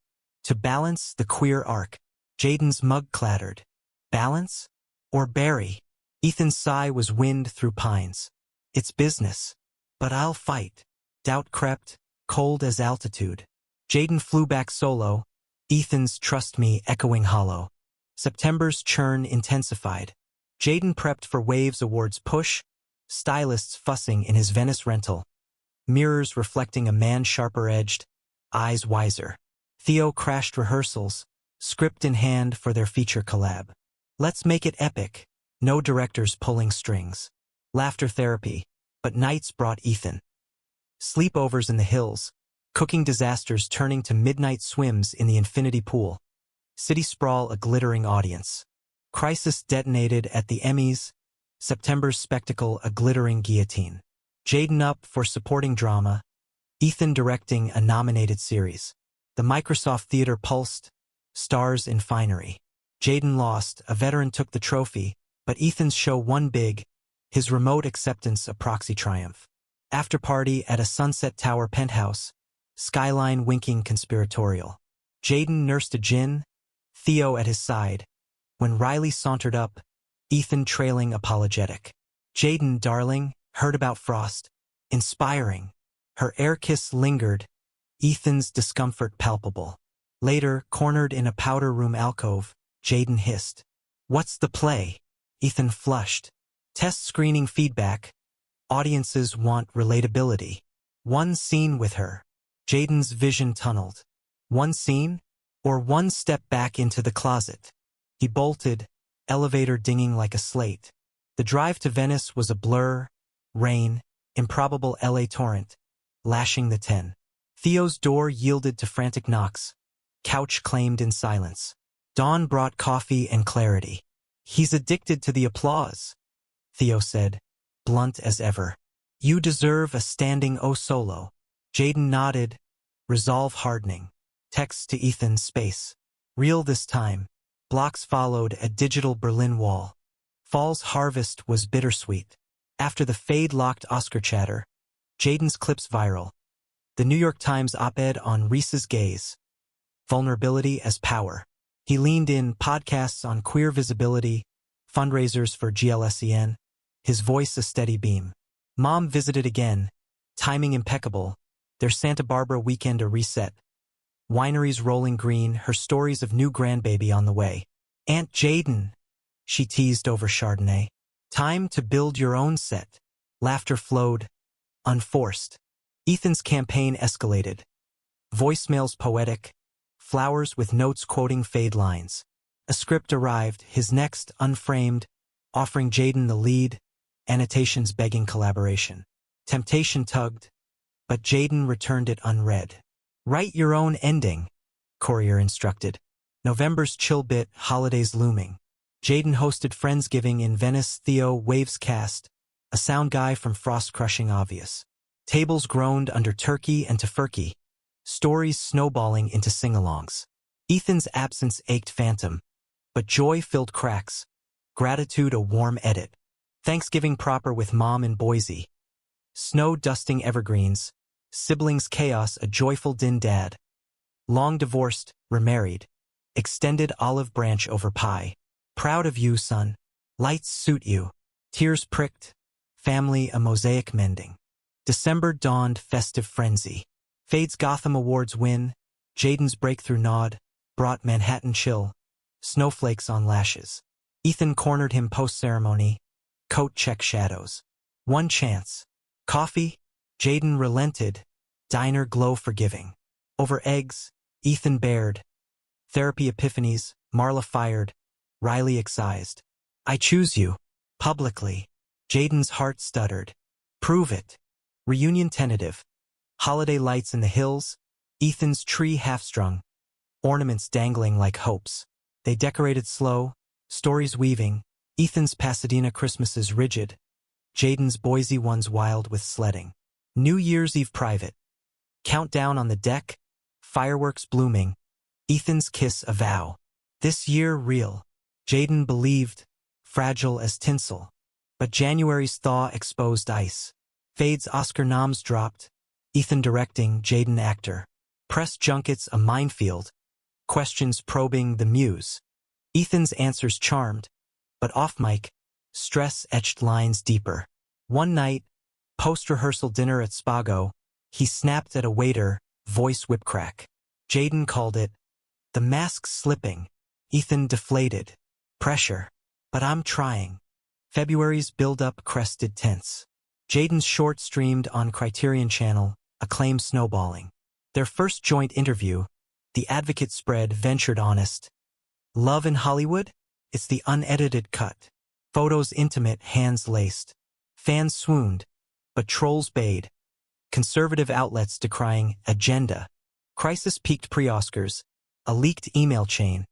To balance the queer arc, Jaden's mug clattered. Balance? Or bury? Ethan's sigh was wind through pines. It's business. But I'll fight. Doubt crept, cold as altitude. Jaden flew back solo, Ethan's trust me echoing hollow. September's churn intensified. Jaden prepped for Waves Awards push, stylists fussing in his Venice rental. Mirrors reflecting a man sharper-edged, eyes wiser. Theo crashed rehearsals, script in hand for their feature collab. Let's make it epic, no directors pulling strings. Laughter therapy, but nights brought Ethan. Sleepovers in the hills, cooking disasters turning to midnight swims in the infinity pool. City sprawl a glittering audience. Crisis detonated at the Emmys, September's spectacle a glittering guillotine. Jaden up for supporting drama, Ethan directing a nominated series. The Microsoft Theater pulsed, stars in finery. Jaden lost, a veteran took the trophy, but Ethan's show won big, his remote acceptance a proxy triumph. After party at a Sunset Tower penthouse, skyline winking conspiratorial. Jaden nursed a gin, Theo at his side. When Riley sauntered up, Ethan trailing apologetic. Jaden, darling, heard about Frost. Inspiring. Her air kiss lingered, Ethan's discomfort palpable. Later, cornered in a powder room alcove, Jaden hissed. What's the play? Ethan flushed. Test screening feedback. Audiences want relatability. One scene with her. Jaden's vision tunneled. One scene? Or one step back into the closet? He bolted, elevator dinging like a slate. The drive to Venice was a blur, rain, improbable LA torrent, lashing the 10. Theo's door yielded to frantic knocks. Couch claimed in silence. Dawn brought coffee and clarity. He's addicted to the applause, Theo said, blunt as ever. You deserve a standing O solo. Jaden nodded, resolve hardening. Text to Ethan space. Real this time. Blocks followed a digital Berlin Wall. Fall's harvest was bittersweet. After the Fade-locked Oscar chatter, Jaden's clips viral. The New York Times op-ed on Reese's gaze. Vulnerability as power. He leaned in podcasts on queer visibility, fundraisers for GLSEN, his voice a steady beam. Mom visited again, timing impeccable, their Santa Barbara weekend a reset. Wineries rolling green, her stories of new grandbaby on the way. Aunt Jaden, she teased over Chardonnay. Time to build your own set. Laughter flowed, unforced. Ethan's campaign escalated. Voicemails poetic, flowers with notes quoting Fade lines. A script arrived, his next unframed, offering Jaden the lead, annotations begging collaboration. Temptation tugged, but Jaden returned it unread. Write your own ending, Courier instructed. November's chill bit, holidays looming. Jaden hosted Friendsgiving in Venice. Theo waves cast, a sound guy from Frost Crushing Obvious. Tables groaned under turkey and tofurkey, stories snowballing into sing-alongs. Ethan's absence ached phantom, but joy filled cracks, gratitude a warm edit. Thanksgiving proper with mom in Boise. Snow dusting evergreens, siblings chaos a joyful din dad. Long divorced, remarried, extended olive branch over pie. Proud of you, son. Lights suit you. Tears pricked, family a mosaic mending. December dawned festive frenzy. Fade's Gotham Awards win, Jaden's breakthrough nod, brought Manhattan chill, snowflakes on lashes. Ethan cornered him post-ceremony, coat check shadows. One chance. Coffee? Jaden relented, diner glow forgiving. Over eggs, Ethan bared. Therapy epiphanies, Marla fired, Riley excised. I choose you. Publicly. Jaden's heart stuttered. Prove it. Reunion tentative. Holiday lights in the hills, Ethan's tree half-strung, ornaments dangling like hopes. They decorated slow, stories weaving, Ethan's Pasadena Christmases rigid, Jaden's Boise ones wild with sledding. New Year's Eve private. Countdown on the deck, fireworks blooming, Ethan's kiss a vow. This year real. Jaden believed, fragile as tinsel. But January's thaw exposed ice. Fade's Oscar noms dropped, Ethan directing, Jaden actor. Press junkets a minefield, questions probing the muse. Ethan's answers charmed, but off-mic, stress etched lines deeper. One night, post-rehearsal dinner at Spago, he snapped at a waiter, voice whipcrack. Jaden called it, the mask's slipping. Ethan deflated. Pressure. But I'm trying. February's build-up crested tense. Jaden's short streamed on Criterion Channel, acclaim snowballing. Their first joint interview, The Advocate spread ventured honest. Love in Hollywood? It's the unedited cut. Photos intimate, hands laced. Fans swooned, but trolls bayed. Conservative outlets decrying agenda. Crisis peaked pre-Oscars, a leaked email chain.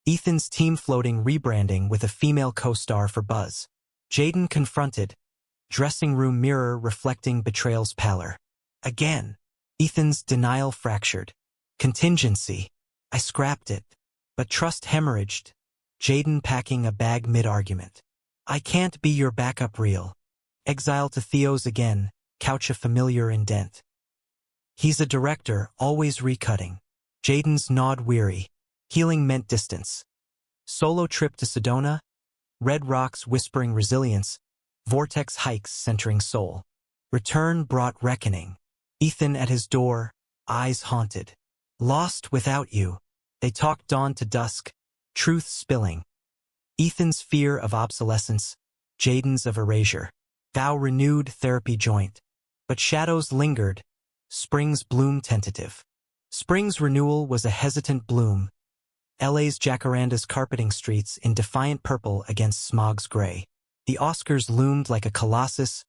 Ethan's team floating rebranding with a female co-star for buzz. Jaden confronted, dressing room mirror reflecting betrayal's pallor. Again, Ethan's denial fractured. Contingency. I scrapped it. But trust hemorrhaged. Jaden packing a bag mid-argument. I can't be your backup reel. Exile to Theo's again, couch a familiar indent. He's a director, always recutting. Jaden's gnawed weary. Healing meant distance. Solo trip to Sedona. Red rocks whispering resilience. Vortex hikes centering soul. Return brought reckoning. Ethan at his door, eyes haunted. Lost without you. They talked dawn to dusk, truth spilling. Ethan's fear of obsolescence, Jaden's of erasure. Vow renewed, therapy joint. But shadows lingered, spring's bloom tentative. Spring's renewal was a hesitant bloom. LA's jacarandas carpeting streets in defiant purple against smog's gray. The Oscars loomed like a colossus,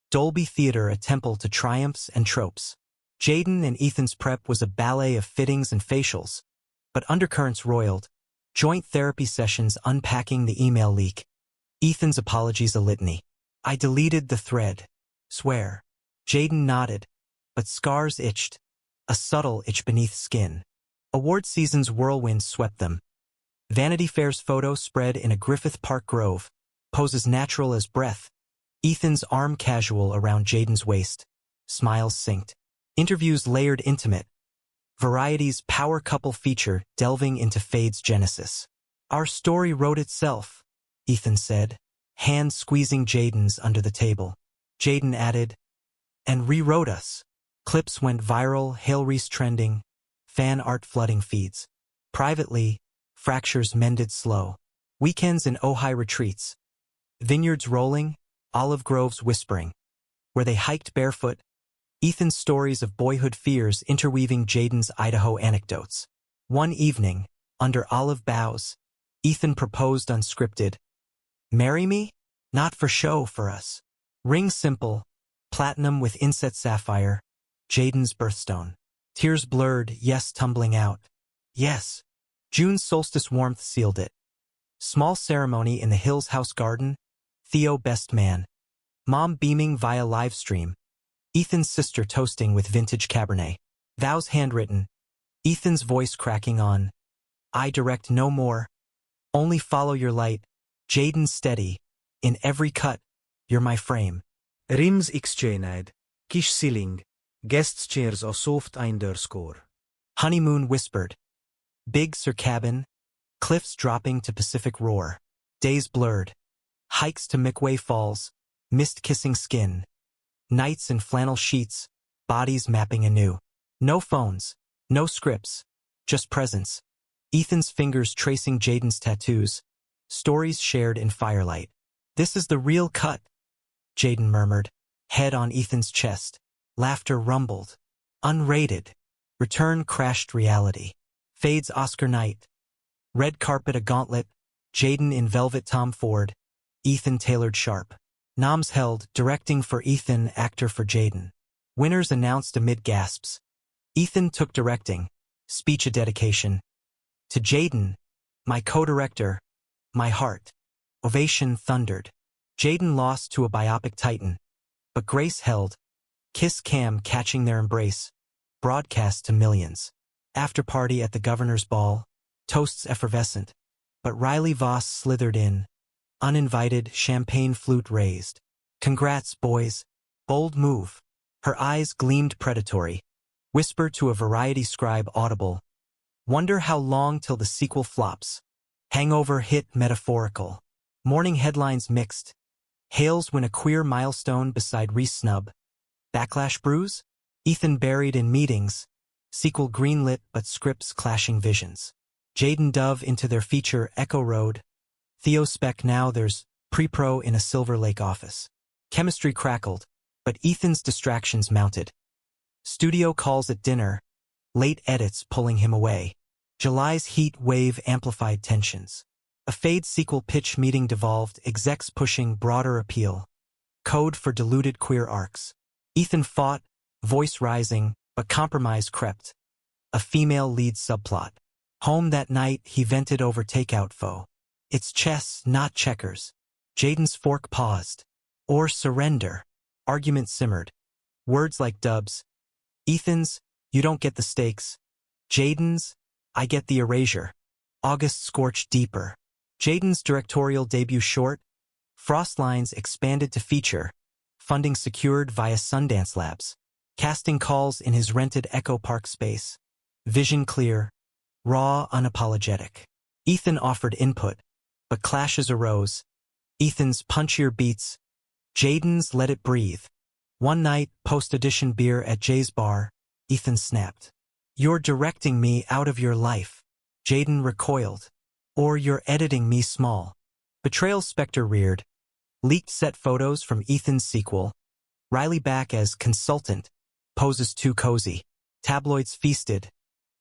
Dolby Theater a temple to triumphs and tropes. Jaden and Ethan's prep was a ballet of fittings and facials, but undercurrents roiled, joint therapy sessions unpacking the email leak. Ethan's apologies a litany. I deleted the thread. Swear. Jaden nodded, but scars itched, a subtle itch beneath skin. Award season's whirlwind swept them. Vanity Fair's photo spread in a Griffith Park grove, poses natural as breath. Ethan's arm casual around Jaden's waist, smiles synced. Interviews layered intimate. Variety's power couple feature delving into Fade's genesis. Our story wrote itself, Ethan said, hand squeezing Jaden's under the table. Jaden added, and rewrote us. Clips went viral, hail Reese trending, fan art flooding feeds. Privately, fractures mended slow. Weekends in Ojai retreats. Vineyards rolling, olive groves whispering. Where they hiked barefoot, Ethan's stories of boyhood fears interweaving Jaden's Idaho anecdotes. One evening, under olive boughs, Ethan proposed unscripted. Marry me? Not for show for us. Ring simple, platinum with inset sapphire, Jaden's birthstone. Tears blurred, yes tumbling out. Yes. June's solstice warmth sealed it. Small ceremony in the Hills house garden. Theo best man. Mom beaming via live stream. Ethan's sister toasting with vintage Cabernet. Vows handwritten. Ethan's voice cracking on. I direct no more. Only follow your light. Jaden steady. In every cut, you're my frame. Rims exchanged. Kish ceiling. Guests chairs or soft underscore. Honeymoon whispered. Big Sur cabin. Cliffs dropping to Pacific roar. Days blurred. Hikes to Mickway Falls. Mist kissing skin. Nights in flannel sheets. Bodies mapping anew. No phones. No scripts. Just presence. Ethan's fingers tracing Jaden's tattoos. Stories shared in firelight. This is the real cut, Jaden murmured, head on Ethan's chest. Laughter rumbled. Unrated. Return crashed reality. Fades Oscar night. Red carpet a gauntlet. Jaden in velvet Tom Ford. Ethan tailored sharp. Noms held, directing for Ethan, actor for Jaden. Winners announced amid gasps. Ethan took directing. Speech a dedication. To Jaden, my co-director, my heart. Ovation thundered. Jaden lost to a biopic titan. But Grace held. Kiss cam catching their embrace. Broadcast to millions. After party at the governor's ball. Toasts effervescent. But Riley Voss slithered in. Uninvited, champagne flute raised. Congrats, boys. Bold move. Her eyes gleamed predatory. Whisper to a variety scribe audible. Wonder how long till the sequel flops. Hangover hit metaphorical. Morning headlines mixed. Hales win a queer milestone beside Reese snub. Backlash bruise? Ethan buried in meetings. Sequel greenlit but scripts clashing visions. Jaden dove into their feature Echo Road. Theo spec now there's pre-pro in a Silver Lake office. Chemistry crackled, but Ethan's distractions mounted. Studio calls at dinner. Late edits pulling him away. July's heat wave amplified tensions. A fade sequel pitch meeting devolved, execs pushing broader appeal. Code for diluted queer arcs. Ethan fought, voice rising, but compromise crept. A female lead subplot. Home that night, he vented over takeout foe. It's chess, not checkers. Jaden's fork paused. Or surrender. Argument simmered. Words like dubs. Ethan's, you don't get the stakes. Jaden's, I get the erasure. August scorched deeper. Jaden's directorial debut short. Frost Lines expanded to feature. Funding secured via Sundance Labs. Casting calls in his rented Echo Park space. Vision clear. Raw, unapologetic. Ethan offered input, but clashes arose. Ethan's punchier beats. Jaden's let it breathe. One night, post-edition beer at Jay's bar, Ethan snapped. You're directing me out of your life. Jaden recoiled. Or you're editing me small. Betrayal specter reared. Leaked set photos from Ethan's sequel. Riley back as consultant. Poses too cozy. Tabloids feasted.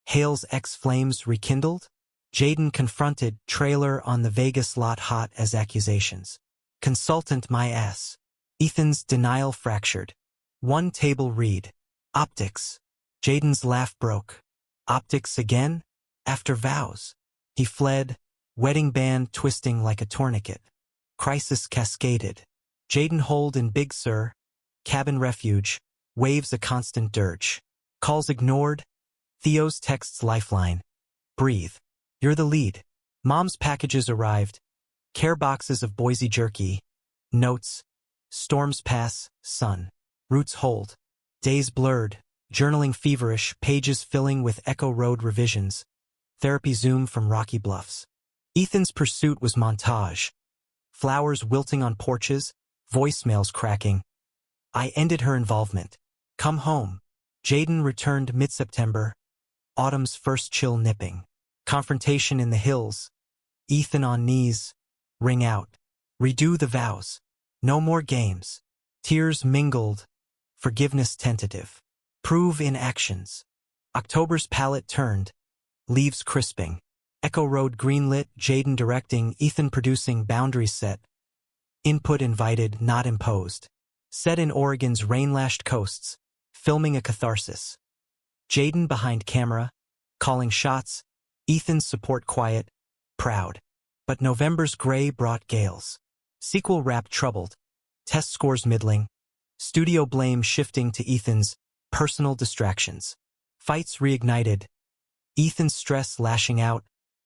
Hale's ex-flames rekindled. Jaden confronted trailer on the Vegas lot hot as accusations. Consultant my ass. Ethan's denial fractured. One table read. Optics. Jaden's laugh broke. Optics again? After vows. He fled, wedding band twisting like a tourniquet. Crisis cascaded. Jaden holed in Big Sur. Cabin refuge. Waves a constant dirge. Calls ignored. Theo's texts lifeline. Breathe. You're the lead. Mom's packages arrived. Care boxes of Boise jerky. Notes. Storms pass, sun. Roots hold. Days blurred. Journaling feverish, pages filling with Echo Road revisions. Therapy Zoom from Rocky Bluffs. Ethan's pursuit was montage. Flowers wilting on porches, voicemails cracking. I ended her involvement. Come home. Jaden returned mid-September. Autumn's first chill nipping. Confrontation in the hills. Ethan on knees. Ring out. Redo the vows. No more games. Tears mingled. Forgiveness tentative. Prove in actions. October's palette turned. Leaves crisping. Echo Road greenlit, Jaden directing, Ethan producing, boundaries set. Input invited, not imposed. Set in Oregon's rain-lashed coasts. Filming a catharsis. Jaden behind camera. Calling shots. Ethan's support quiet. Proud. But November's gray brought gales. Sequel rap troubled. Test scores middling. Studio blame shifting to Ethan's personal distractions. Fights reignited. Ethan's stress lashing out.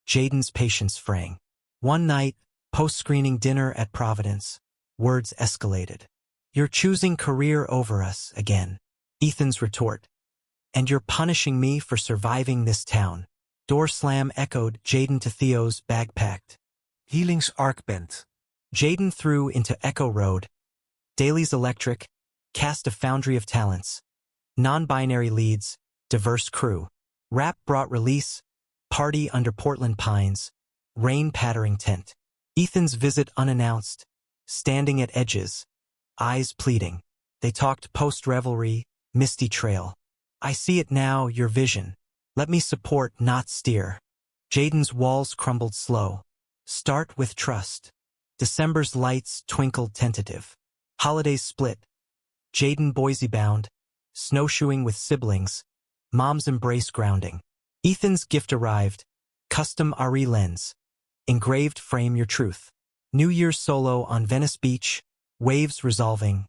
Jaden's patience fraying. One night, post-screening dinner at Providence. Words escalated. "You're choosing career over us again." Ethan's retort. "And you're punishing me for surviving this town." Door slam echoed. Jaden to Theo's bag packed. Healing's arc bent. Jaden threw into Echo Road. Daly's Electric cast a foundry of talents. Non-binary leads, diverse crew. Rap brought release, party under Portland pines, rain pattering tent. Ethan's visit unannounced, standing at edges, eyes pleading. They talked post-revelry, misty trail. "I see it now, your vision. Let me support, not steer." Jaden's walls crumbled slow. Start with trust. December's lights twinkled tentative. Holidays split. Jaden Boise bound, snowshoeing with siblings, mom's embrace grounding. Ethan's gift arrived, custom RE lens, engraved frame your truth. New Year's solo on Venice Beach, waves resolving,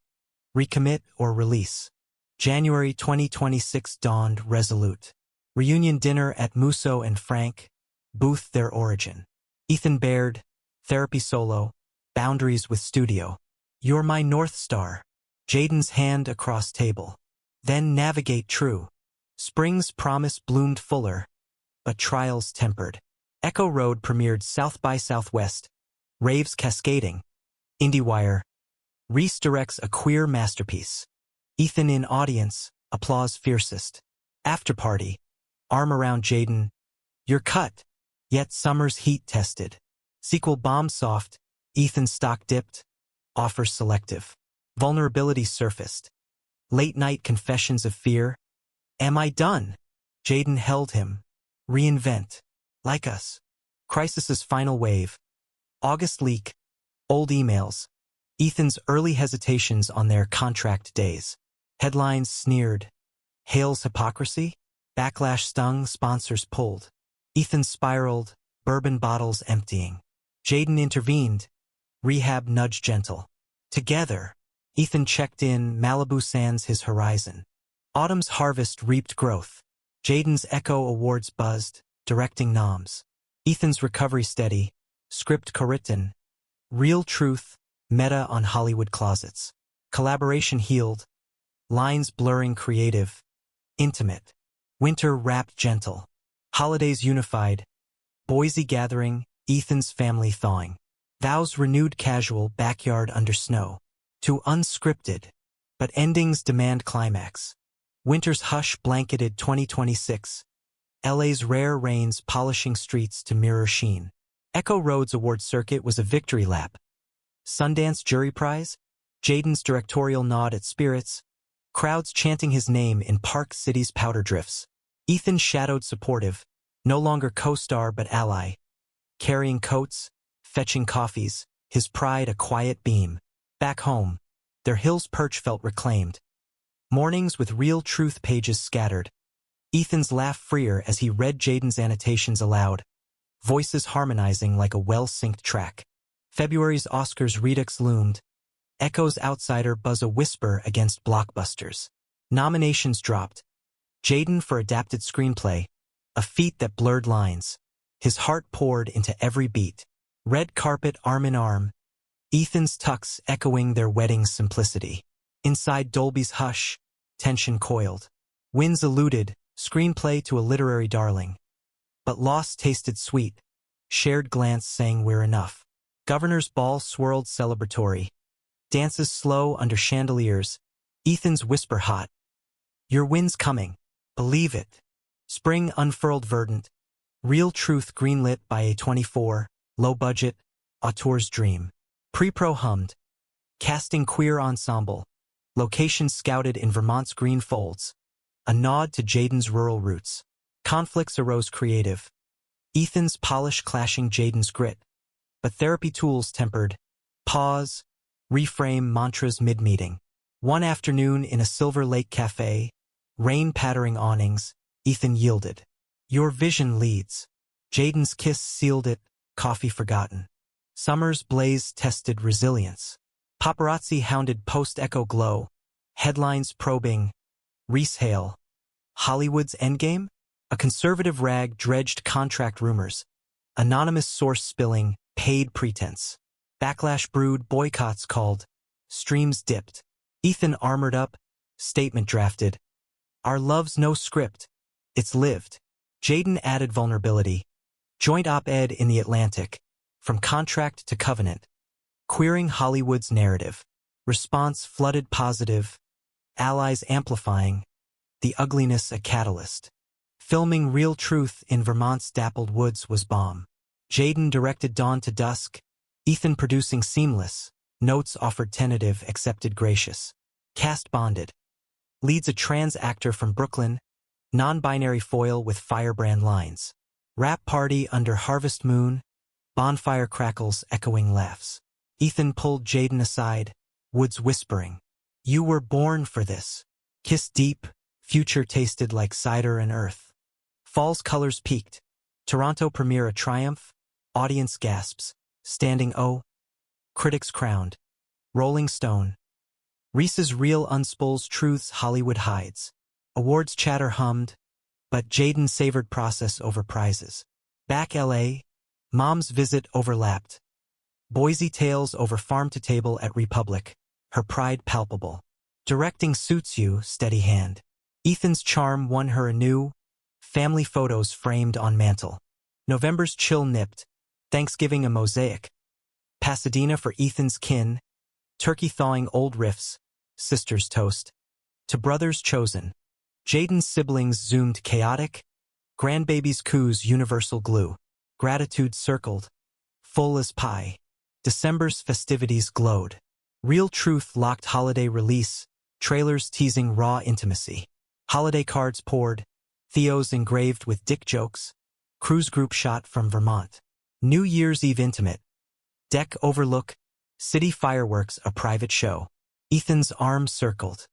recommit or release. January 2026 dawned resolute. Reunion dinner at Musso and Frank, booth their origin. Ethan bared, therapy solo, boundaries with studio. "You're my North Star." Jaden's hand across table. "Then navigate true." Spring's promise bloomed fuller, but trials tempered. Echo Road premiered South by Southwest, raves cascading. IndieWire, Reese directs a queer masterpiece. Ethan in audience, applause fiercest. Afterparty, arm around Jaden. "You're cut, yet summer's heat tested." Sequel bomb soft, Ethan stock dipped, offers selective. Vulnerability surfaced. Late night confessions of fear. "Am I done?" Jaden held him. Reinvent. Like us. Crisis's final wave. August leak. Old emails. Ethan's early hesitations on their contract days. Headlines sneered. Hale's hypocrisy? Backlash stung, sponsors pulled. Ethan spiraled, bourbon bottles emptying. Jaden intervened. Rehab nudge gentle. Together. Ethan checked in, Malibu sands his horizon. Autumn's harvest reaped growth. Jaden's Echo Awards buzzed, directing noms. Ethan's recovery steady, script co-written. Real truth, meta on Hollywood closets. Collaboration healed, lines blurring creative, intimate. Winter wrapped gentle. Holidays unified. Boise gathering, Ethan's family thawing. Vows renewed casual, backyard under snow. To unscripted, but endings demand climax. Winter's hush blanketed 2026. LA's rare rains polishing streets to mirror sheen. Echo Road's award circuit was a victory lap. Sundance jury prize, Jaden's directorial nod at Spirits, crowds chanting his name in Park City's powder drifts. Ethan shadowed supportive, no longer co-star but ally. Carrying coats, fetching coffees, his pride a quiet beam. Back home, their Hills perch felt reclaimed. Mornings with real truth pages scattered. Ethan's laugh freer as he read Jaden's annotations aloud, voices harmonizing like a well-synced track. February's Oscars redux loomed. Echo's outsider buzz a whisper against blockbusters. Nominations dropped. Jaden for adapted screenplay, a feat that blurred lines. His heart poured into every beat. Red carpet arm in arm. Ethan's tux echoing their wedding's simplicity. Inside Dolby's hush, tension coiled. Winds eluded, screenplay to a literary darling. But loss tasted sweet. Shared glance saying we're enough. Governor's ball swirled celebratory. Dances slow under chandeliers. Ethan's whisper hot. Your win's coming. Believe it. Spring unfurled verdant. Real truth greenlit by A24, low budget, auteur's dream. Pre-pro hummed. Casting queer ensemble. Location scouted in Vermont's green folds. A nod to Jaden's rural roots. Conflicts arose creative. Ethan's polish clashing Jaden's grit. But therapy tools tempered. Pause. Reframe mantras mid-meeting. One afternoon in a Silver Lake cafe, rain pattering awnings, Ethan yielded. Your vision leads. Jaden's kiss sealed it, coffee forgotten. Summer's blaze tested resilience. Paparazzi hounded post-Echo glow, headlines probing, Reese Hale, Hollywood's endgame? A conservative rag dredged contract rumors, anonymous source spilling, paid pretense. Backlash brewed, boycotts called, streams dipped. Ethan armored up, statement drafted. Our love's no script, it's lived. Jaden added vulnerability. Joint op-ed in The Atlantic, from contract to covenant. Queering Hollywood's narrative. Response flooded positive. Allies amplifying. The ugliness a catalyst. Filming real truth in Vermont's dappled woods was bomb. Jaden directed Dawn to Dusk. Ethan producing seamless. Notes offered tentative, accepted gracious. Cast bonded. Leads a trans actor from Brooklyn. Non-binary foil with firebrand lines. Rap party under harvest moon. Bonfire crackles echoing laughs. Ethan pulled Jaden aside. Woods whispering. You were born for this. Kiss deep. Future tasted like cider and earth. Fall's colors peaked. Toronto premiere a triumph. Audience gasps. Standing O. Critics crowned. Rolling Stone. Reese's real unspools truths Hollywood hides. Awards chatter hummed, but Jaden savored process over prizes. Back LA, Mom's visit overlapped. Boise tales over farm to table at Republic, her pride palpable. Directing suits you, steady hand. Ethan's charm won her anew, family photos framed on mantle. November's chill nipped, Thanksgiving a mosaic. Pasadena for Ethan's kin, turkey thawing old riffs, sisters toast. To brothers chosen. Jaden's siblings zoomed chaotic, grandbaby's coups universal glue. Gratitude circled, full as pie. December's festivities glowed. Real truth locked holiday release, trailers teasing raw intimacy. Holiday cards poured, Theos engraved with dick jokes, cruise group shot from Vermont. New Year's Eve intimate. Deck overlook, city fireworks a private show. Ethan's arm circled.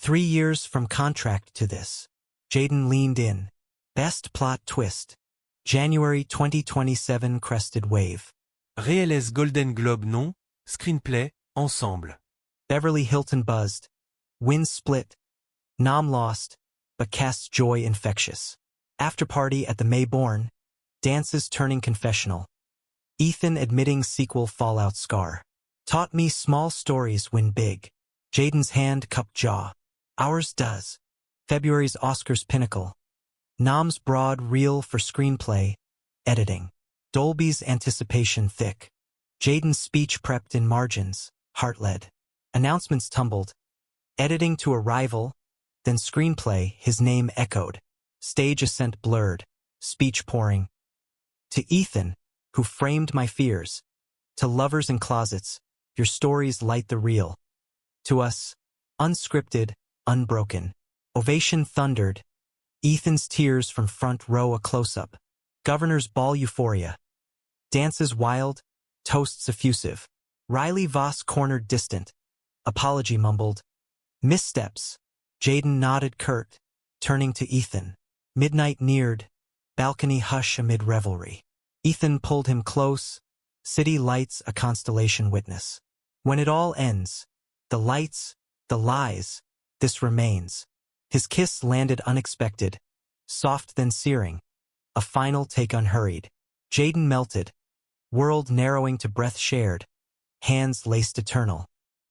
3 years from contract to this. Jaden leaned in. Best plot twist. January 2027 crested wave. Réalise Golden Globe non, screenplay, ensemble. Beverly Hilton buzzed. Wind split. Nom lost, but casts joy infectious. After party at the Mayborn. Dances turning confessional. Ethan admitting sequel fallout scar. Taught me small stories win big. Jaden's hand cupped jaw. Ours does. February's Oscars pinnacle. Nom's broad reel for screenplay, editing. Dolby's anticipation thick. Jaden's speech prepped in margins, heart-led. Announcements tumbled. Editing to a rival, then screenplay, his name echoed. Stage ascent blurred, speech pouring. To Ethan, who framed my fears. To lovers in closets, your stories light the real. To us, unscripted, unbroken. Ovation thundered. Ethan's tears from front row a close-up. Governor's ball euphoria. Dances wild, toasts effusive. Riley Voss cornered distant. Apology mumbled. Missteps. Jaden nodded curt, turning to Ethan. Midnight neared. Balcony hush amid revelry. Ethan pulled him close. City lights a constellation witness. When it all ends, the lights, the lies, this remains. His kiss landed unexpected, soft then searing. A final take unhurried. Jaden melted. World narrowing to breath shared. Hands laced eternal.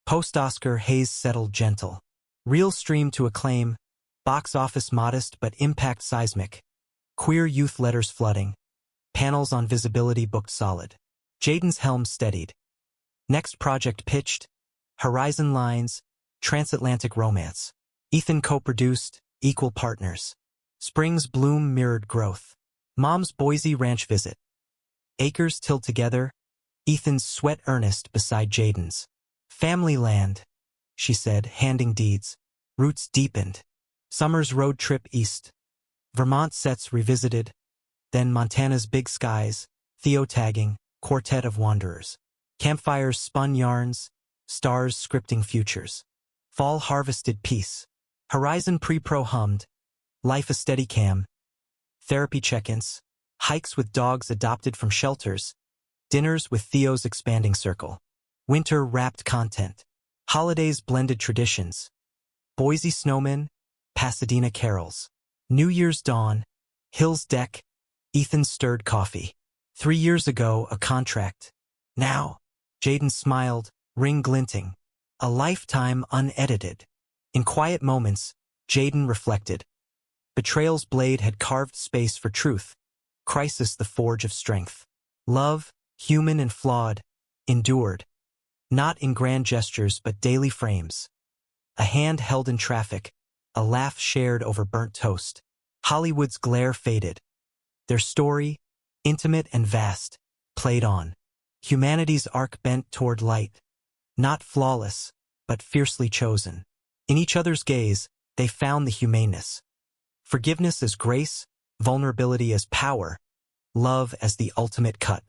Post-Oscar haze settled gentle. Real stream to acclaim. Box office modest but impact seismic. Queer youth letters flooding. Panels on visibility booked solid. Jaden's helm steadied. Next project pitched. Horizon lines. Transatlantic romance. Ethan co-produced. Equal partners. Spring's bloom mirrored growth. Mom's Boise ranch visit. Acres tilled together. Ethan's sweat earnest beside Jaden's. Family land, she said, handing deeds. Roots deepened. Summer's road trip east. Vermont sets revisited. Then Montana's big skies. Theo tagging. Quartet of wanderers. Campfires spun yarns. Stars scripting futures. Fall harvested peace. Horizon pre-pro hummed. Life a steady cam. Therapy check-ins. Hikes with dogs adopted from shelters. Dinners with Theo's expanding circle. Winter wrapped content. Holidays blended traditions. Boise snowmen, Pasadena carols. New Year's dawn, Hill's deck, Ethan's stirred coffee. 3 years ago, a contract. Now, Jaden smiled, ring glinting. A lifetime unedited. In quiet moments, Jaden reflected. Betrayal's blade had carved space for truth. Crisis the forge of strength. Love, human and flawed, endured. Not in grand gestures but daily frames. A hand held in traffic, a laugh shared over burnt toast. Hollywood's glare faded. Their story, intimate and vast, played on. Humanity's arc bent toward light. Not flawless, but fiercely chosen. In each other's gaze, they found the humaneness. Forgiveness as grace, vulnerability as power, love as the ultimate cut.